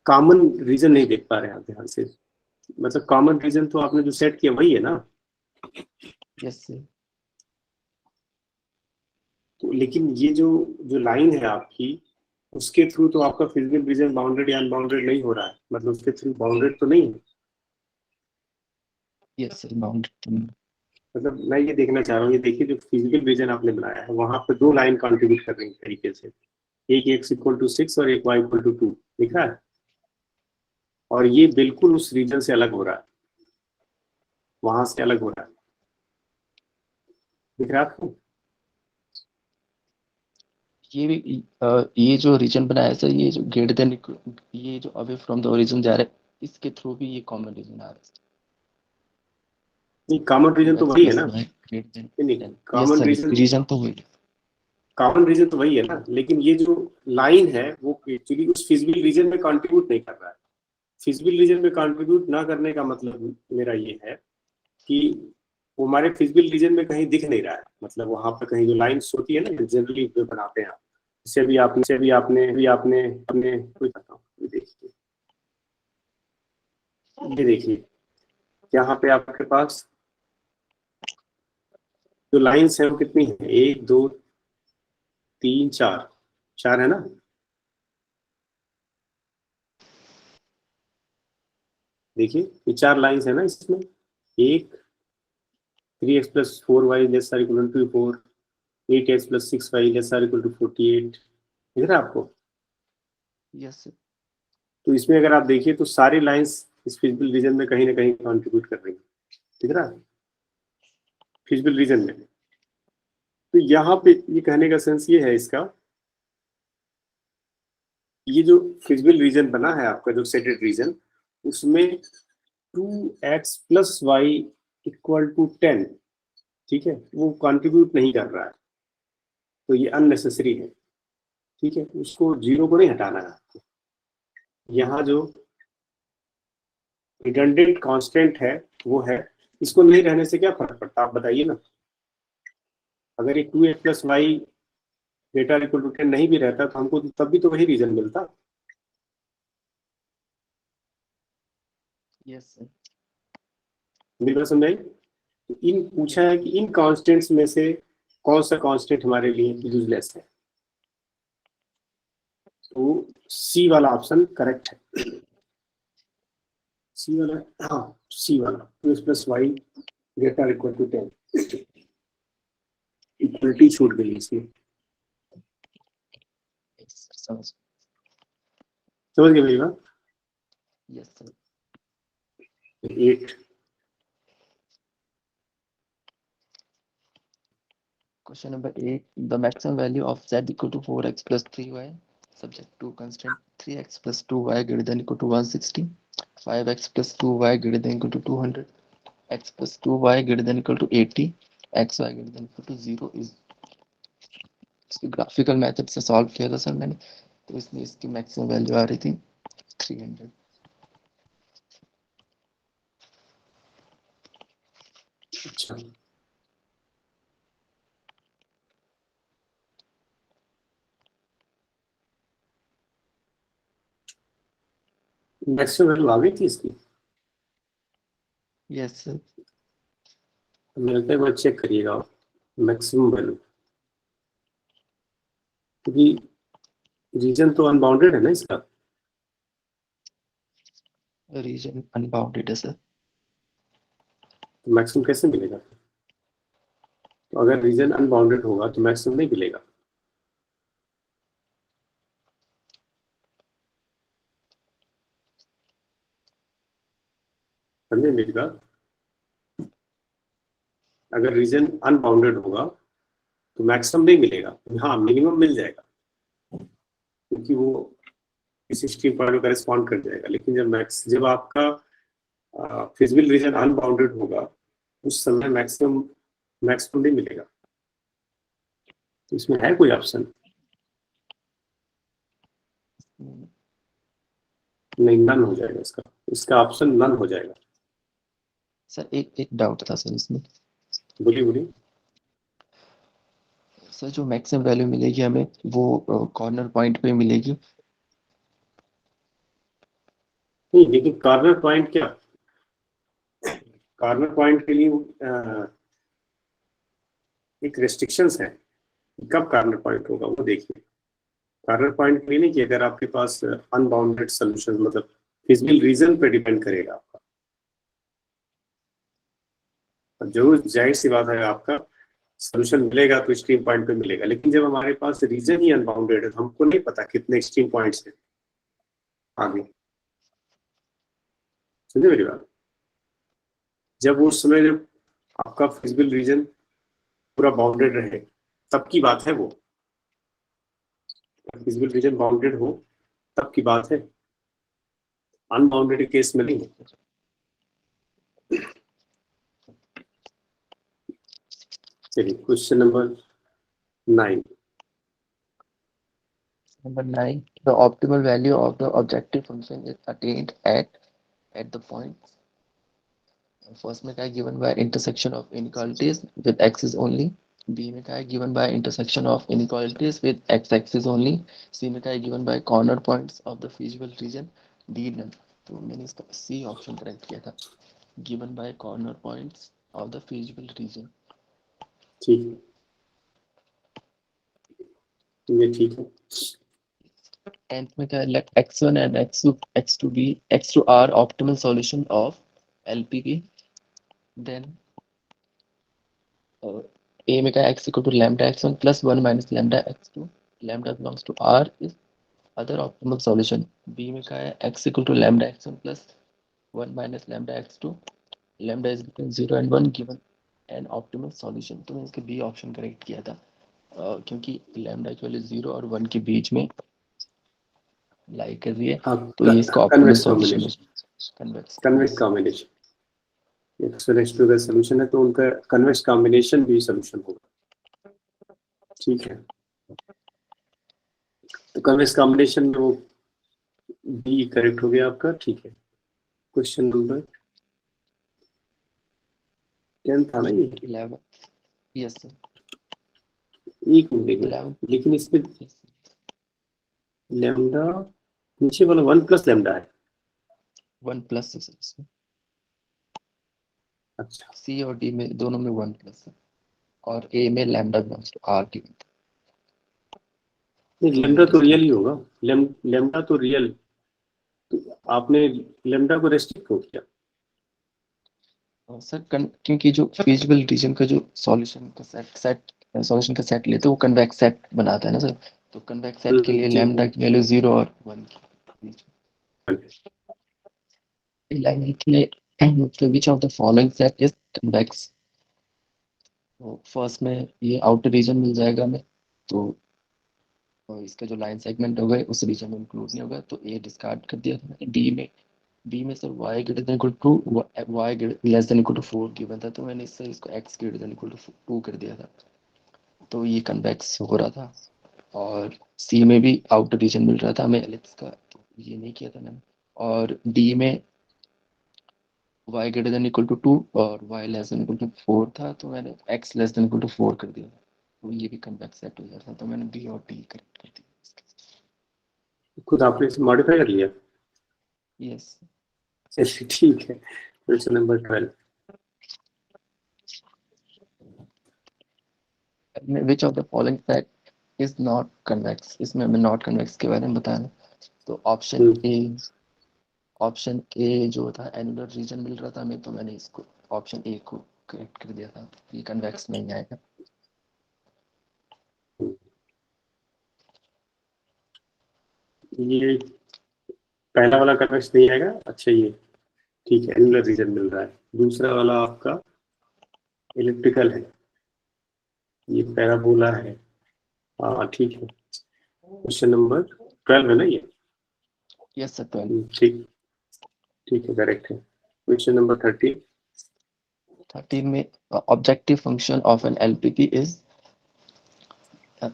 कॉमन रीजन नहीं देख पा रहे हैं आप ध्यान से, मतलब कॉमन रीजन तो आपने जो सेट किया वही है ना? यस सर, तो लेकिन ये जो जो लाइन है आपकी, उसके थ्रू तो आपका फिजिकल रीजन बाउंडेड या अनबाउंडेड नहीं हो रहा है, मतलब उसके थ्रू बाउंडेड तो नहीं है। Yes sir, bounded. मतलब मैं ये देखना चाह रहा हूँ, ये देखिए जो फिजिकल रीजन आपने बनाया है वहां पर दो लाइन कंट्रीब्यूट कर रही है तरीके से, एक x = 6 और एक y = 2 दिख रहा है, और ये बिल्कुल उस रीजन से अलग हो रहा है, वहां से अलग हो रहा है, दिख रहा है आपको? ये भी ये जो रीजन बनाया सर, ये जो ग्रेटर देन, ये जो अवे फ्रॉम द ओरिजिन जा रहा है इसके थ्रू भी ये कॉमन रीजन आ रहा है। नहीं, कॉमन रीजन तो 2x वही है + ना? y ग्रेटर देन नहीं, 10। Yes common sir, region, region तो वही। कॉमन रीजन तो वही है ना, लेकिन ये जो लाइन है वो एक्चुअली उस फिजिकल रीजन में कंट्रीब्यूट नहीं कर रहा है। फिजिकल रीजन में कंट्रीब्यूट ना करने का मतलब मेरा ये है कि वो हमारे फिजिकल रीजन में कहीं दिख नहीं रहा है, मतलब वहां पर कहीं जो लाइंस होती है ना जनरली जो बनाते हैं आप, जैसे भी आपने अपने कोई बताओ, ये देखिए, ये देखिए यहाँ पे आपके पास जो लाइंस है वो कितनी है? 1 2 3 4, 4 है ना? देखिए ये 4 लाइंस है ना इसमें, एक 3x + 4y ≤ 4, 8x + 6y ≤ 48, दिख रहा है आपको? यस सर, तो इसमें अगर आप देखिए तो सारी लाइंस इस फिजिकल रीजन में कहीं ना कहीं कंट्रीब्यूट कर रही है, दिख रहा है फिजिकल रीजन में। तो यहाँ पे ये कहने का सेंस ये है इसका, ये जो फिजिकल रीजन बना है आपका जो सेटेड रीजन, उसमें 2x + y = 10, ठीक है, वो कंट्रीब्यूट नहीं कर रहा है, तो ये अननेसेसरी है, ठीक है, उसको जीरो को नहीं हटाना है आपको। यहाँ जो रिडंडेंट कांस्टेंट है वो है, इसको नहीं रहने से क्या फर्क पड़ता आप बताइए ना? अगर ये 2x + y ≥ 10 नहीं भी रहता तो हमको तब भी तो वही रीजन मिलता। यस सर, मेरी बात समझाई? तो इन पूछा है कि इन कांस्टेंट्स में से कौन सा कांस्टेंट हमारे लिए यूजलेस है, तो सी वाला ऑप्शन करेक्ट है। सी वाला, हाँ सी वाला 2x + y ≥ 10, इक्वलिटी छूट गई इसमें, यस सर, समझ। समझ गए मेरी बात? Yes sir, 8 question number 8, the maximum value of z = 4x + 3y subject to constraint 3x + 2y > 160, 5x + 2y > 200, x + 2y > 80, xy > 0 is। इसको ग्राफिकल मेथड से सॉल्व किया था सर मैंने, तो इसमें इसकी मैक्सिमम वैल्यू आ रही थी 300। अच्छा, मैक्सिमम वैल्यू आ गई थी इसकी? यस सर, मुझे लगता है एक बार चेक करिएगा मैक्सिमम वैल्यू, क्योंकि रीजन तो अनबाउंडेड है ना इसका। रीजन अनबाउंडेड है सर। तो मैक्सिमम कैसे मिलेगा? तो अगर रीजन अनबाउंडेड होगा तो मैक्सिमम नहीं मिलेगा। समझे मेरी बात? अगर रीजन अनबाउंडेड होगा तो मैक्सिमम नहीं मिलेगा, हाँ मिनिमम मिल जाएगा, क्योंकि वो किसी स्ट्रीम पॉइंट को करेस्पॉन्ड कर जाएगा। लेकिन जब आपका फिजिबल रीजन अनबाउंडेड होगा उस समय मैक्सिमम मैक्सिमम नहीं मिलेगा। तो इसमें है कोई ऑप्शन? नहीं, नन हो जाएगा इसका। इसका ऑप्शन नन हो जाएगा। सर एक डाउट था सर इसमें। बोलिए बोलिए। सर जो मैक्सिमम वैल्यू मिलेगी हमें वो कॉर्नर पॉइंट पे मिलेगी? नहीं, लेकिन कॉर्नर पॉइंट क्या, कॉर्नर पॉइंट के लिए एक रेस्ट्रिक्शंस है कि कब कॉर्नर पॉइंट होगा वो देखिए। कॉर्नर पॉइंट के लिए नहीं कि अगर आपके पास अनबाउंडेड सोल्यूशन, मतलब फिजिबल रीजन पे डिपेंड करेगा आपका। जरूर जाहिर सी बात है, आपका सोल्यूशन मिलेगा तो एक्सट्रीम पॉइंट पे मिलेगा, लेकिन जब हमारे पास रीजन ही अनबाउंडेड है तो हमको नहीं पता कितने एक्सट्रीम पॉइंट्स हैं आगे। समझे मेरी बात? जब उस समय जब आपका फिजिबल रीजन पूरा बाउंडेड रहे तब की बात है वो। फिजिबल रीजन बाउंडेड हो तब की बात है, अनबाउंडेड केस में नहीं। चलिए question number 9। Number 9, the optimal value of the objective function is attained at the point. First में क्या है, given by intersection of inequalities with axis only. B में क्या है, given by intersection of inequalities with x axis only. C में क्या है, given by corner points of the feasible region. D none. तो मैंने इसका C ऑप्शन करेक्ट किया था, given by corner points of the feasible region. ठीक है, ये ठीक है। Nth में क्या है, let x1 and x2 be x2 are optimal solution of LPP. Then A में क्या है, x equal to lambda x1 plus 1 minus lambda x2. Lambda belongs to R is other optimal solution. B में क्या है, x equal to lambda x1 plus 1 minus lambda x2. Lambda is between 0 and 1 given an optimal solution. तो मैंने इसके B option correct किया था, क्योंकि lambda की वैल्यू 0 और 1 के बीच में लाई कर रही है, हाँ, तो ये इसका ऑप्टिमल कन्वेक्स सॉल्यूशन है। Combination, convex combination. x1 का सोल्यूशन है तो उनका कन्वेक्स कॉम्बिनेशन भी सोल्यूशन होगा। ठीक है, तो कन्वेक्स कॉम्बिनेशन में वो बी करेक्ट हो गया आपका। ठीक है, क्वेश्चन नंबर 10 था ना ये? 11, यस सर, एक मिनट, 11, लेकिन इसमें लैम्डा नीचे वाला 1 प्लस लैम्डा है। 1 प्लस है सर इसमें। अच्छा, सी और डी में दोनों में 1 प्लस है, और ए में lambda belongs to R given. नहीं तो लैम्डा ये तो रियल ही डिस्कार्ड होगा। लैम्डा तो रियल, तो आपने लैम्डा को रेस्ट्रिक्ट क्यों किया? सर क्योंकि जो फिजिबल रीजन का जो सॉल्यूशन का सेट सॉल्यूशन का सेट लेते हैं वो कन्वेक्स सेट बनाता है ना सर, तो कन्वेक्स सेट के लिए ठीक लैम्डा की वैल्यू 0 और 1 के बीच है। में लाइन लिखी है, तो विच of the following set is convex. तो फर्स्ट में ये आउटर रीजन मिल जाएगा हमें, तो इसका जो लाइन सेगमेंट होगा उस रीजन में इंक्लूड नहीं होगा, तो ए डिस्कार्ड कर दिया था। बी में sir y greater than equal to y less than equal to 4 given था, तो मैंने इससे इसको x greater than equal to 2 कर दिया था, तो ये कन्वेक्स हो रहा था। और सी में भी आउटर रीजन मिल रहा था हमें एलिप्स का, तो ये नहीं किया था मैंने। और डी में y greater than equal to 2 और y less than equal to 4 था, तो मैंने x less than equal to 4 कर दिया, तो ये भी कन्वेक्स सेट हो जाता, तो मैंने बी और डी करेक्ट कर दिया। खुद आपने इसे मॉडिफाई कर लिया? यस। चलिए ठीक है, question number 12। Which of the following set is not convex, इसमें हमें नॉट कन्वेक्स के बारे में बताना। तो ऑप्शन ए ऑप्शन ए जो था एनुलर रीजन मिल रहा था हमें, तो मैंने इसको ऑप्शन ए को करेक्ट कर दिया था, ये कन्वेक्स नहीं आएगा। ये पहला वाला कन्वेक्स नहीं आएगा। अच्छा, ये ठीक है, एनुलर रीजन मिल रहा है। दूसरा वाला आपका इलेक्ट्रिकल है, ये पैराबोला है। हाँ ठीक है, क्वेश्चन नंबर 12 है ना ये? Yes sir 12। ठीक, ठीक है, करेक्ट है। Question number 13। 13 में objective function of an LPP is,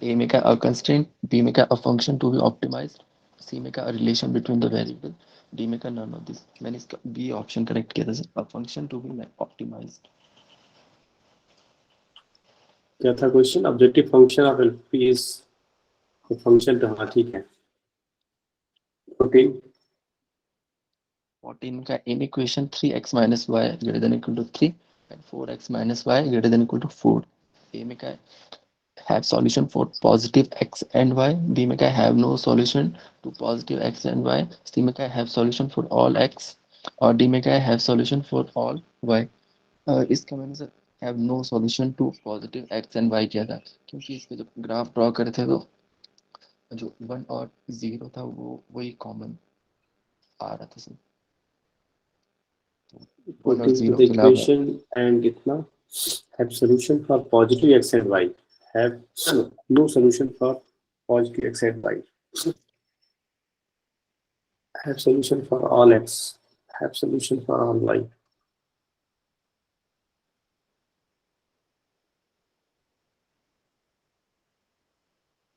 A में क्या, अ कंस्ट्रेंट, बी में क्या, a function to be optimised, C में क्या, a relation between the variable, D में क्या, नन ऑफ दिस। मैंने इसका बी ऑप्शन करेक्ट किया था sir, a function to be optimized. क्या था question? Objective function of LP is function तो, हाँ ठीक है। 14। 14 का inequation 3x minus y greater than equal to 3 and 4x minus y greater than equal to 4, a में क्या have solution for positive x and y, b में क्या have no solution to positive x and y, c में क्या have solution for all x, और d में क्या have solution for all y। इसका मैंने sir have no solution to positive x and y किया था, क्योंकि इस पे जब ग्राफ ड्रॉ करे थे तो जो 1 और 0 था वो वही कॉमन आ रहा था सर, 1 और 14 to 0 the के अलावा। equation and इतना have solution for positive x and y, have no solution for positive x and y, have solution for all x, have solution for all y।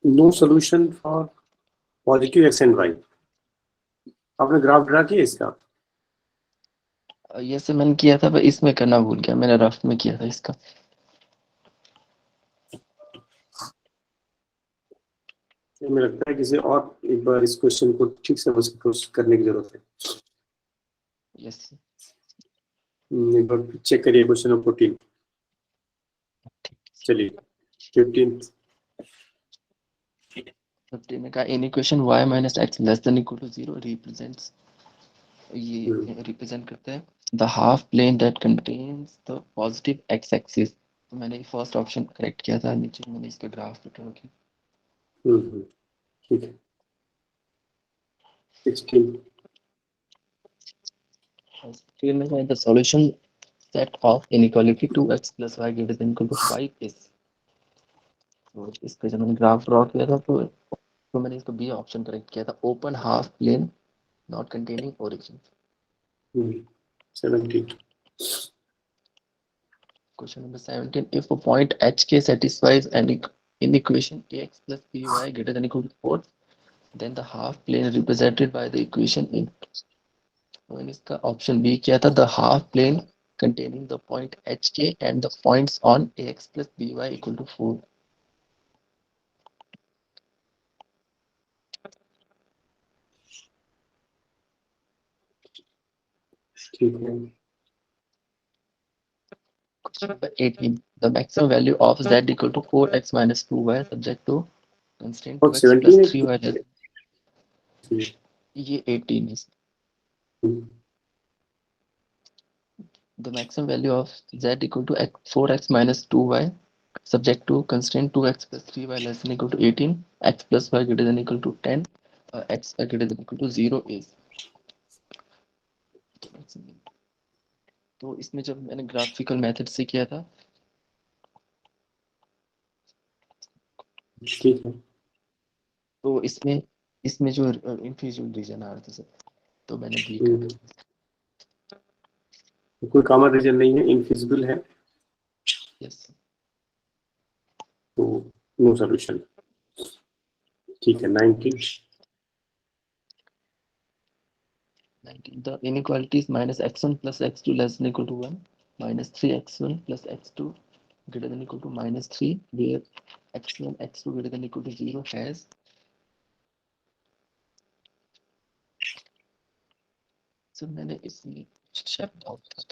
No solution for positive x and y. आपने ग्राफ ड्रा किया इसका? ये से मैंने किया था पर इसमें करना भूल गया, मैंने रफ में किया था इसका। मुझे लगता है किसी और एक बार इस क्वेश्चन को ठीक से करने की जरूरत है। यस एक बार चेक करिए क्वेश्चन नंबर 14। चलिए 15। 15 में का in equation y minus x less than equal to 0 represents, ये रिप्रेजेंट करता है the half plane that contains the positive x axis. तो मैंने फर्स्ट ऑप्शन करेक्ट किया था, नीचे मैंने इसका ग्राफ ड्रॉ किया। ठीक है। 16। फिर में the solution set of inequality 2x plus y greater than equal to 5 is, तो इस पे जब मैंने ग्राफ ड्रॉ किया था तो मैंने इसको बी ऑप्शन करेक्ट किया था, open half plane not containing origin. 17। Question number 17. If a point HK satisfies an inequation ax plus by greater than equal to 4, then the half plane represented by the equation in, तो मैंने इसका option B किया था, the half plane containing the point HK and the points on ax plus by equal to 4। ठीक है। Question number 18. The maximum value of z equal to 4x minus 2y subject to constraint और 2x plus 17 3y। है। ये 18 है। The maximum value of z equal to 4x minus 2y subject to constraint 2x plus 3y less than equal to 18, x plus y greater than equal to 10, x y greater than equal to 0 is। तो इसमें जब मैंने graphical method से किया था, ठीक है। तो इसमें इसमें जो इंफिजिबल रीजन आ रहा था सर, तो मैंने बी कर दिया। कोई कॉमन रीजन नहीं है, इनफिजिबल है, यस तो नो सॉल्यूशन। ठीक है। 19। 19. The inequality is minus x1 plus x2 less than equal to 1, minus 3x1 plus x2 greater than equal to minus 3, where x1 x2 greater than equal to 0 has, so मैंने इसमें शब्द out था।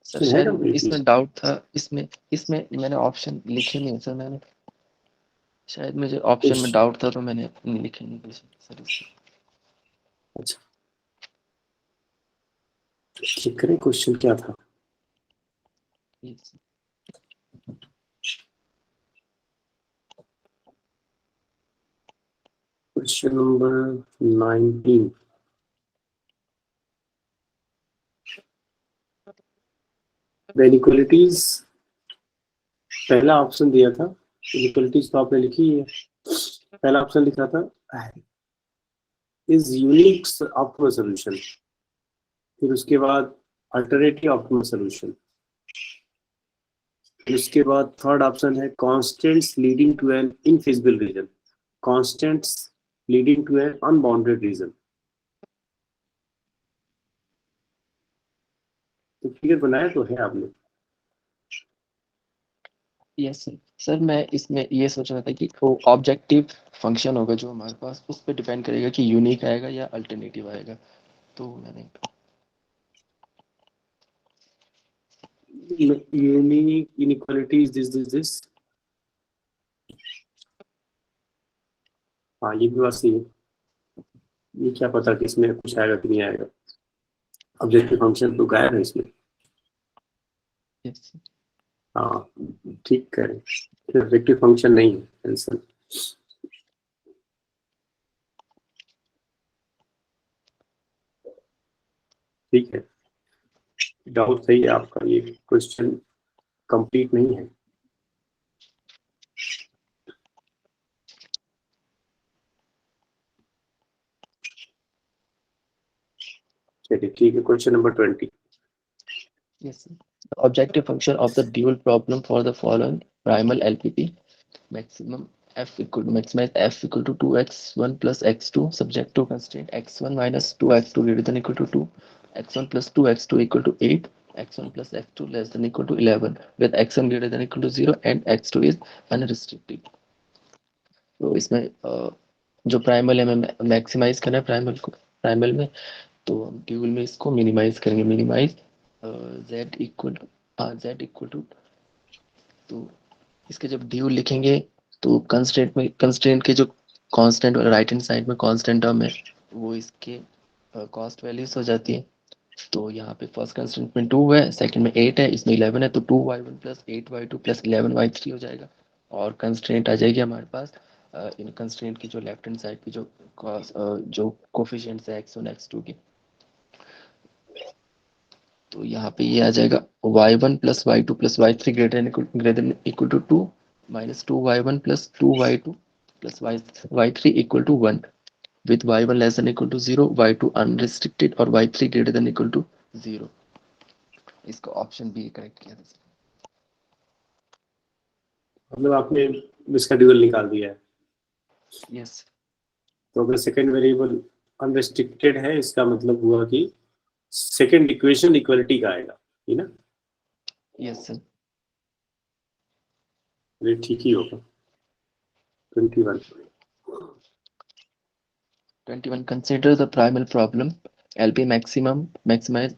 Sir है शायद completely? इसमें doubt था, इसमें इसमें मैंने ऑप्शन लिखे नहीं है सर, मैंने शायद मुझे ऑप्शन में डाउट था तो मैंने लिखे नहीं सर इसमें। अच्छा, चेक करें क्वेश्चन क्या था। Yes. Question number 19। The inequalities, पहला ऑप्शन दिया था इनइक्वालिटीज तो आपने लिखी है। पहला ऑप्शन लिखा था इज यूनिक ऑप्टिमल सॉल्यूशन, फिर उसके बाद अल्टरनेटिव ऑप्टिमल सॉल्यूशन, फिर उसके बाद थर्ड ऑप्शन है constants leading to an infeasible region, constants leading to an unbounded region. तो फिगर बनाया तो है आपने। Yes sir. सर मैं इसमें ये सोच रहा था कि वो ऑब्जेक्टिव फंक्शन होगा जो हमारे पास, उस पर डिपेंड करेगा कि यूनिक आएगा या अल्टरनेटिव आएगा, तो मैंने यूनिक इनइक्वालिटीज दिस। हाँ, ये भी बात सही है। ये क्या पता कि इसमें कुछ आएगा कि नहीं आएगा, ऑब्जेक्टिव फंक्शन तो गायब है इसमें। यस हाँ, ठीक करें, ऑब्जेक्टिव फंक्शन नहीं है आंसर। ठीक है, डाउट सही है आपका, ये क्वेश्चन कंप्लीट नहीं है। चलिए ठीक है, question number 20। yes sir. The objective function of the dual problem for the following primal LPP, maximum maximize f equal to 2x1 plus x2 subject to constraint x1 minus 2x2 greater than equal to 2, x1 plus 2x2 equal to 8, x1 plus x2 less than equal to 11 with x1 greater than equal to 0 and x2 is unrestricted। तो इसमें जो primal है हमें maximise करना है primal को, primal में तो हम ड्यूल में इसको मिनिमाइज करेंगे, मिनिमाइज z इक्वल टू, तो इसके जब ड्यूल लिखेंगे तो कंस्ट्रेंट के जो कांस्टेंट राइट हैंड साइड में कांस्टेंट टर्म है वो इसके कॉस्ट वैल्यूज हो जाती है। तो यहाँ पे फर्स्ट कंस्टेंट में 2 है, सेकंड में 8 है, इसमें 11 है, तो 2y1 plus 8y2 plus 11y3 हो जाएगा। और कंस्ट्रेंट आ जाएगी हमारे पास इन कंस्ट्रेंट की जो लेफ्ट हैंड साइड की जो कोफिशिएंट्स है x1 x2 की, तो यहाँ पे ये आ जाएगा y1 plus y2 plus y3 greater equal to 2 minus 2y1 plus 2y2 plus y3 equal to 1 with y1 less than equal to 0, y2 unrestricted और y3 greater than equal to 0। इसको option B correct किया था। मतलब आपने इसका dual निकाल दिया है। यस तो अगर सेकंड वेरिएबल अनरेस्ट्रिक्टेड है, इसका मतलब हुआ कि सेकंड इक्वेशन इक्वलिटी का आएगा, है ना? Yes sir. ये ठीक ही होगा। 21। 21 consider the primal problem LP maximize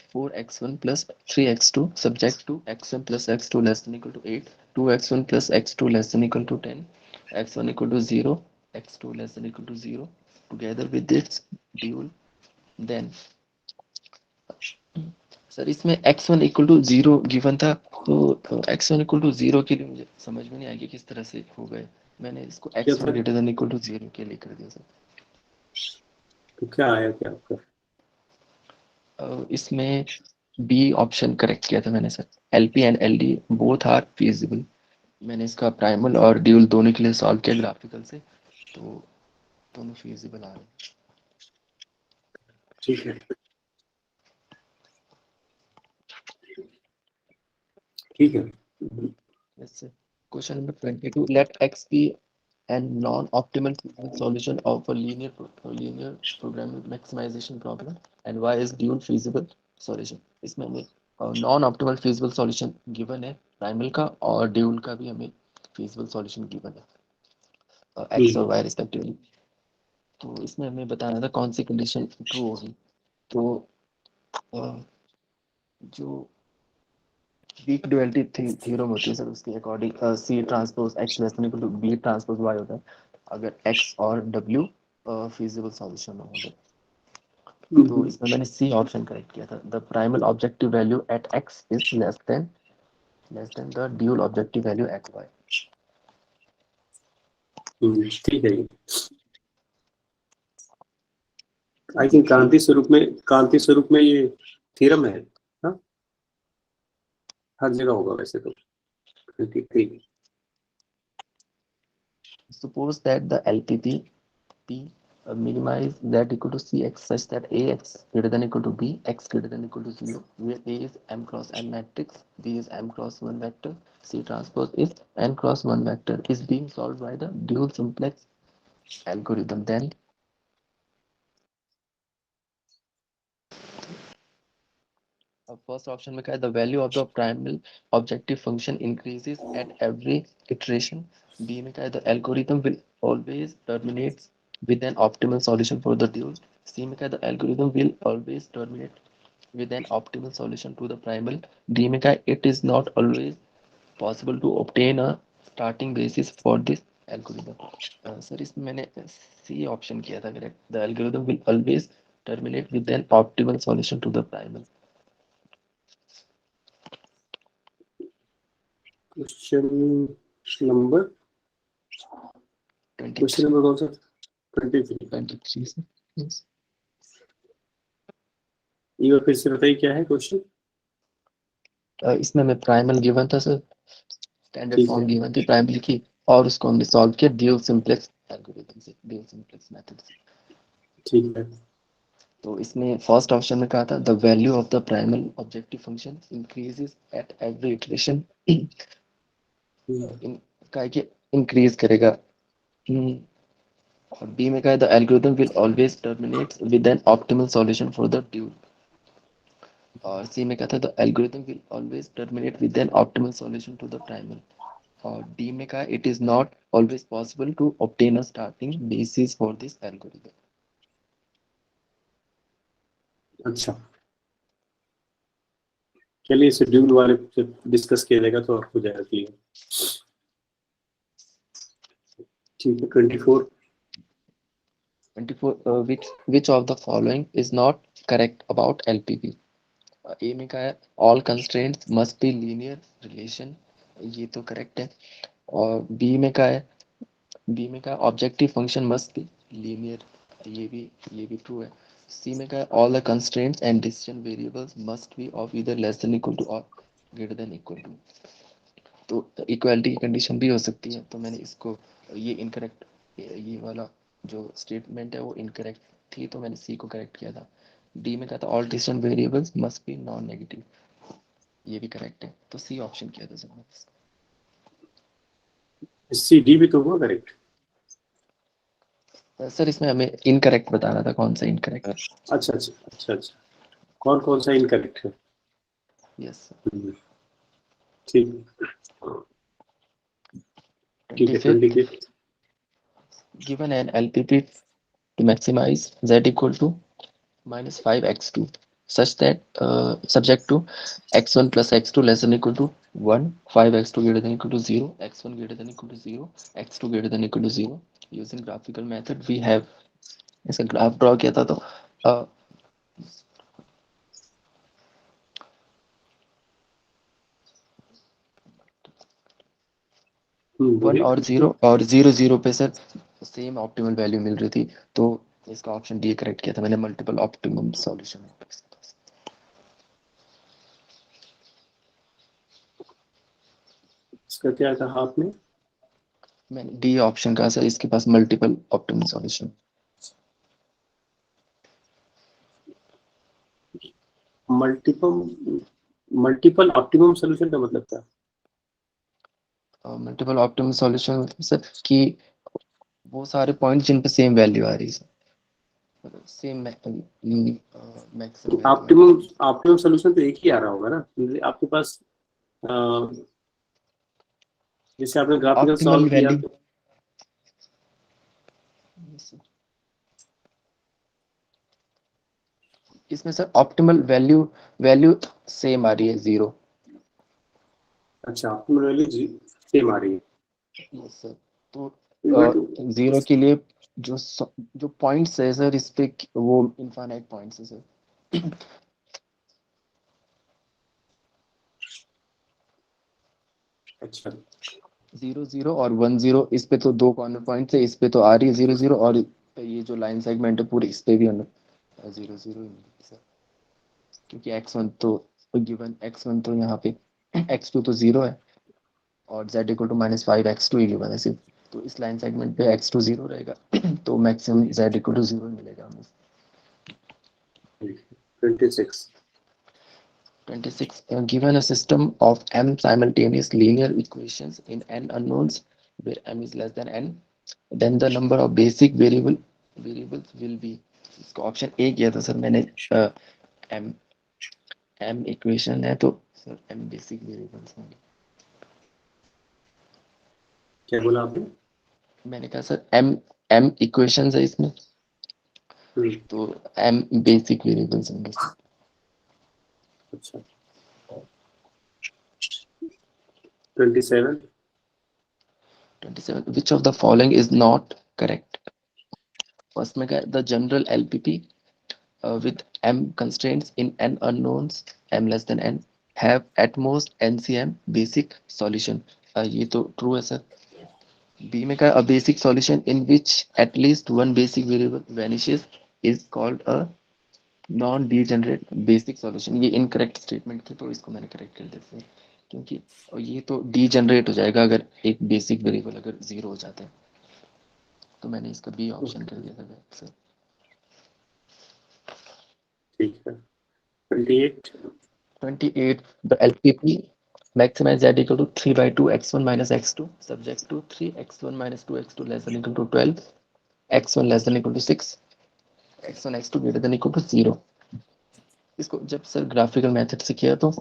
4x1 plus 3x2 subject to x1 plus x2 less than equal to 8, 2x1 plus x2 less than equal to 10, x1 equal to 0, x2 less than equal to 0 together with its dual, then sir इसमें x1 equal to 0 given था, तो x1 equal to 0 के लिए मुझे समझ में नहीं आया कि किस तरह से हो गए, मैंने इसको x1 greater than equal to 0 के लिए कर दिया सर। तो क्या आया क्या आपका? इसमें बी ऑप्शन करेक्ट किया था मैंने sir, LP and LD both are feasible. मैंने इसका प्राइमल और ड्यूल दोनों के लिए सॉल्व किया ग्राफिकल से, तो दोनों फीजिबल आ रहे हैं। ठीक है, ठीक है। Yes sir. Question number 22, let x B and non-optimal solution of a linear programming maximization problem and why is dual feasible solution। इसमें हमें non optimal feasible solution given है प्राइमल का और ड्यूल का भी हमें feasible solution गिवन है x और वाई रिस्पेक्टिवली। तो इसमें हमें बताना था कौन सी कंडीशन ट्रू होगी। तो जो वीक ड्युअलिटी थ्योरम होती है सर, उसके according C transpose x less than equal to B transpose y होता है अगर एक्स और डब्ल्यू फिजिबल सॉल्यूशन हो गए। तो इसमें मैंने सी ऑप्शन करेक्ट किया था। The primal objective value at x is less than the dual objective value at y. ठीक है। आई थिंक कांति स्वरूप में ये थ्योरम है। हाँ, हर जगह होगा वैसे तो। 23 Suppose that the LPP P minimize z equal to cx such that ax greater than equal to b, x greater than equal to 0, where A is m cross n matrix, B is m cross 1 vector, C transpose is n cross 1 vector, is being solved by the dual simplex algorithm. Then first option में क्या है, the value of the primal objective function increases at every iteration. B में क्या है, the algorithm will always terminate with an optimal solution for the dual. C में क्या है, the algorithm will always terminate with an optimal solution to the primal. D में क्या है, it is not always possible to obtain a starting basis for this algorithm. Sir इसमें मैंने C option किया था correct, the algorithm will always terminate with an optimal solution to the primal. Question number 23 कौन सा? 23। 23 से yes. एक बार फिर से बताइए क्या है क्वेश्चन। इसमें मैं प्राइमल गिवन था सर, स्टैंडर्ड ठीक फॉर्म है, गिवन थी प्राइमल की, और उसको हमने सॉल्व किया ड्यूल सिंप्लेक्स एल्गोरिथम से, ड्यूल सिंप्लेक्स मेथड से। ठीक है। तो इसमें फर्स्ट ऑप्शन में कहा था the value of the primal objective function increases at every iteration, का कि इंक्रीज करेगा। और बी में कहा है the algorithm will always terminate with an optimal solution for the dual. और सी में कहा था the algorithm will always terminate with an optimal solution to the primal. और डी में कहा it is not always possible to obtain a starting basis for this algorithm. अच्छा, चलिए इसे ड्यूल वाले से डिस्कस किया जाएगा तो और हो जाएगा क्लियर। ठीक है। 24 which of the following is not correct about LPP? ए में कहा है all constraints must be linear relation, ये तो करेक्ट है। और बी में कहा है objective function must be linear, ये भी ट्रू है। सी में कहा है all the constraints and decision variables must be of either less than equal to और ग्रेटर देन इक्वल टू। तो इक्वालिटी की कंडीशन भी हो सकती है, तो मैंने इसको ये इनकरेक्ट, ये वाला जो स्टेटमेंट है वो इनकरेक्ट थी, तो मैंने सी को करेक्ट किया था। डी में कहा था all decision variables must B non negative, ये भी करेक्ट है, तो सी ऑप्शन किया था सर। सी डी भी तो हुआ करेक्ट। सर इसमें हमें इनकरेक्ट बताना था, कौन सा इनकरेक्ट। अच्छा अच्छा अच्छा अच्छा, कौन कौन सा इनकरेक्ट है? यस ठीक ठीक है। 28 given an LPP to maximize z equal to minus 5x2 such that subject to x1 plus x2 less than equal to 1, 5x2 greater than equal to 0, x1 greater than equal to 0, x2 greater than equal to 0, using graphical method we have इसका graph draw किया था। तो one और zero zero पे sir same optimal value मिल रही थी, तो इसका ऑप्शन डी करेक्ट किया था मैंने, मल्टीपल ऑप्टिमम सॉल्यूशन। इसका क्या कहा आपने? मैंने डी ऑप्शन कहा सर, इसके पास multiple optimal solution. Multiple optimum solution का मतलब क्या? मल्टीपल ऑप्टिमल सॉल्यूशन सर कि वो सारे पॉइंट जिन पे सेम वैल्यू आ रही है, same maximum optimum optimum solution तो एक ही आ रहा होगा ना आपके पास। जैसे आपने ग्राफिकल सॉल्व किया तो इसमें सर ऑप्टिमल वैल्यू सेम आ रही है 0। अच्छा, आपकी मैनुअली जी सेम आ रही है। Yes sir. तो But 0 के लिए जो पॉइंट्स है सर, इस पे वो इनफाइनाइट पॉइंट्स है सर। अच्छा 0 0 और 1 0, इस पे तो दो कॉर्नर पॉइंट्स है, इस पे तो आ रही है 0 0, और ये जो लाइन सेगमेंट है पूरी, इस पे भी 0 0 सर, क्योंकि x1 तो गिवन, x1 तो यहाँ पे, x2 तो 0 है, और z इक्वल टू -5 x2 ही गिवन है सिर्फ, तो इस लाइन सेगमेंट पे x2 0 रहेगा। तो मैक्सिमम z इक्वल टू 0 मिलेगा हमें। 26 26. Given a system of m simultaneous linear equations in n unknowns where m is less than n, then the number of basic variables will be. इसका option A किया था sir मैंने। m m equation है तो sir m basic variables होंगे। क्या बोला आपने? मैंने कहा सर m इक्वेशंस है इसमें, हम्म, तो m बेसिक वेरिएबल्स होंगे। अच्छा 27 27. Which of the following is not correct? First में क्या है, the general LPP with m constraints in n unknowns m less than n have at most NCM basic solution. ये तो true है sir. B में क्या, a basic solution in which at least one basic variable vanishes is called a non degenerate basic solution. ये incorrect statement थी, तो इसको मैंने correct कर दिया सर, क्योंकि ये तो degenerate हो जाएगा अगर एक basic variable अगर 0 हो जाता है, तो मैंने इसका B ऑप्शन कर दिया था सर। ठीक है 28 28. The LPP maximize z equal to 3 by 2 x1 minus x2 subject to 3 x1 minus 2 x2 less than equal to 12, x1 less than equal to 6, x1 x2 greater than equal to 0. इसको जब sir graphical method से किया तो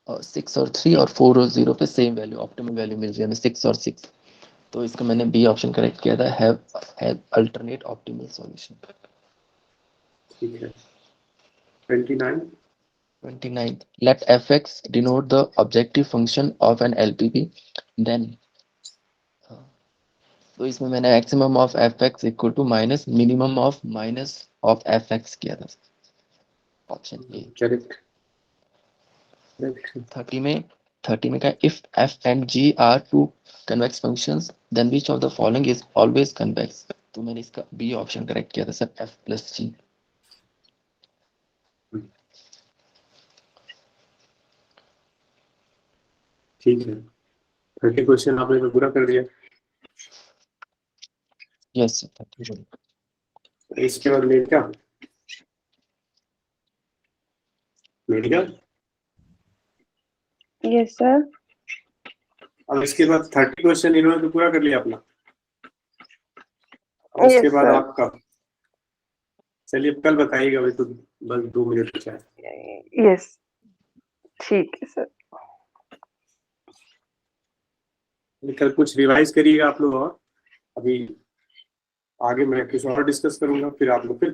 6 और 3 और 4 और 0 पे same value, optimal value मिल रही है हमें 6 और 6, तो इसका मैंने बी ऑप्शन करेक्ट किया था, हैव अल्टरनेट ऑप्टिमल सॉल्यूशन। ठीक है 29 29. Let fx denote the objective function of an LPP, then तो इसमें मैंने maximum of fx equal to minus minimum of fx किया था, ऑप्शन ए। करेक्ट 30 में क्या, if f and g are two convex functions then which of the following is always convex, तो मैंने इसका बी ऑप्शन करेक्ट किया था sir, f plus g। ठीक है 30 क्वेश्चन आपने तो पूरा कर दिया। यस इसके बाद मेडिकल मेडिकल यस सर। अब इसके बाद 30 क्वेश्चन इन्होंने तो पूरा कर लिया अपना, अब इसके यस बाद सर। आपका, चलिए कल बताइएगा, अभी तो बस 2 मिनट बचा है। यस ठीक है सर। कल कुछ रिवाइज करिएगा आप लोग, और अभी आगे मैं कुछ और डिस्कस करूंगा, फिर आप लोग फिर